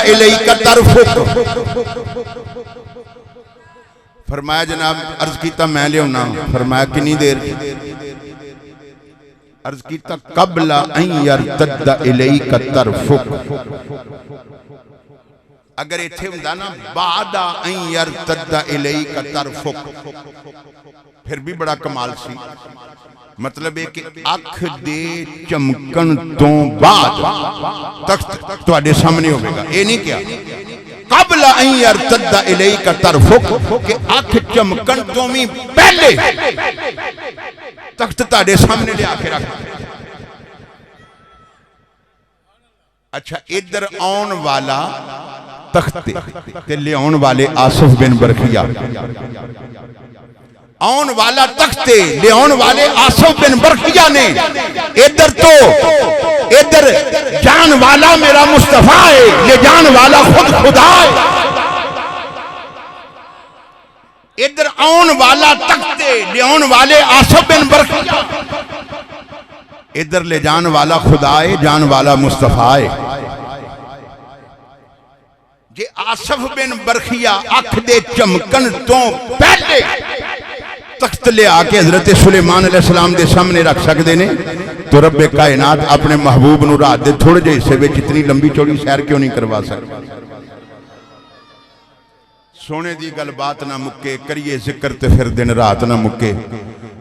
इलैका तरफुक। फरमाया जनाब अर्ज किया मैं लिया। फरमाया कितनी देर? अर्ज किया कबला इलैका तरफुक। अगर इत्थे हुंदा ना बादा इलैका तरफुक फिर भी बड़ा कमाल सी। मतलब है कि अख दे चमकन तो बाद तख्त तुहाडे सामने होगा। ये नहीं क्या कबला इलैका तरफुक कि अख चमकन तो भी पहले तख्त तुहाडे सामने ले आके रख। अच्छा इधर आउन वाला तख्ते ते ले आउन वाले आसिफ बिन बरखिया। आउन वाला तख्ते ले आउन वाले आसिफ बिन बरखिया ने इधर तो इधर जान वाला मेरा मुस्तफा है, ये जान वाला खुद खुदा है। इधर आउन वाला तख्ते ले आउन वाले आसिफ बिन बरखिया, इधर ले जान वाला खुदा है, जान वाला मुस्तफा है। जे आसिफ बिन बरखिया अख दे चमकन तो पहले तख्त ले आके हजरत सुलेमान अलैहिस्सलाम दे सामने रख सकते ने तो रब्बे कायनात अपने महबूब नूं रात दे थोड़े जे हिस्से विच इतनी लंबी चौड़ी सैर क्यों नहीं करवा सकता? सोने दी गल बात ना मुक्के, करिए जिक्र ते फिर दिन रात ना मुक्के।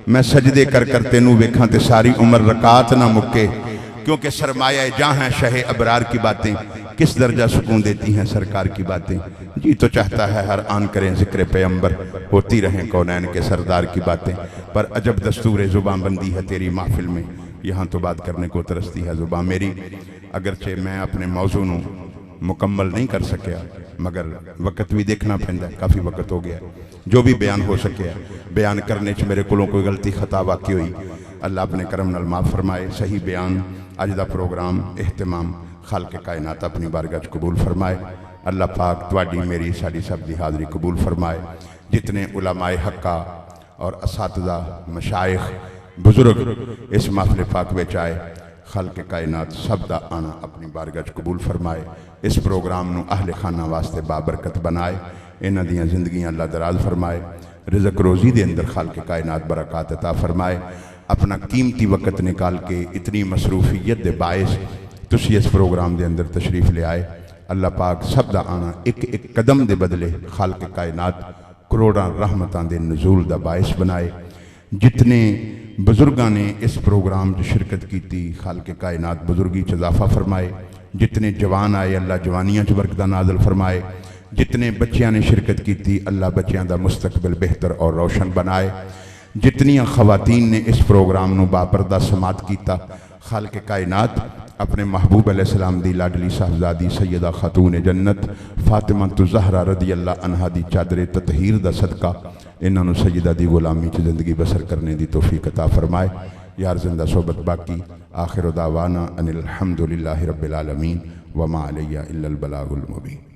मैं सजदे कर कर तेनू वेखां ते सारी उम्र रकात ना मुक्के। क्योंकि सरमाया जहाँ है शहे अबरार की बातें किस दर्जा सुकून देती हैं सरकार की बातें। जी तो चाहता है हर आन करें जिक्र पैगंबर, होती रहें कौनैन के सरदार की बातें। पर अजब दस्तूर जुबान बंदी है तेरी महफिल में, यहाँ तो बात करने को तरसती है जुबान मेरी। अगरचे मैं अपने मौजू नूं मुकम्मल नहीं कर सकिया मगर वक्त भी देखना पैंदा, काफ़ी वक्त हो गया। जो भी बयान हो सके बयान करने च मेरे कोलों कोई गलती खता वाकई हुई, अल्लाह अपने करम नाल माफ़ फरमाए। सही बयान अज का प्रोग्राम एहतमाम खालके कायनात अपनी बारगाह च कबूल फरमाए। अल्लाह पाक तुहाडी मेरी साडी सब की हाज़री कबूल फरमाए। जितने उलमाए हक्का और असातिज़ा मशाइख बुजुर्ग इस महफिल पाक विच आए, खालके कायनात सब दा आना अपनी बारगाह च कबूल फरमाए। इस प्रोग्राम नूं अहले खाना वास्ते बाबरकत बनाए, इन्हां दियां जिंदगियां अल्लाह दराज फरमाए। रिज़क रोज़ी दे अंदर खालके कायनात बरकत अता फरमाए। अपना कीमती वक्त निकाल के इतनी मसरूफियत दे बायस तुसी इस प्रोग्राम के अंदर तशरीफ ले आए। अल्लाह पाक सब दा आना एक एक कदम के बदले खालके कायनात करोड़ों रहमतां दे नज़ूल दा बायस बनाए। जितने बुजुर्गां ने इस प्रोग्राम च शिरकत की, खालके कायनात बुजुर्गी च इजाफा फरमाए। जितने जवान आए अल्लाह जवानियां च बरकत नाज़िल फरमाए। जितने बच्चियां ने शिरकत की अल्लाह बच्चियां दा मुस्तकबिल बेहतर और रोशन बनाए। जितनियां खवातीन ने इस प्रोग्राम नूं बापरदा समात किया, खालके कायनात अपने महबूब अलैहिस्सलाम दी लाडली साहबजादी सैयदा खातून जन्नत फातिमा ज़हरा रदी अल्लाह अन्हा दी चादरे ततहीर दा सदका इन्हां नूं सैयदा दी गुलामी च जिंदगी बसर करने दी तौफीक अता फरमाए। यार जिंदा सोबत बाकी आखिर दावाना अनिल हम्दुलिल्लाहि रब्बिल आलमीन वमा अलैया इल्लल बलागुल मुबीन।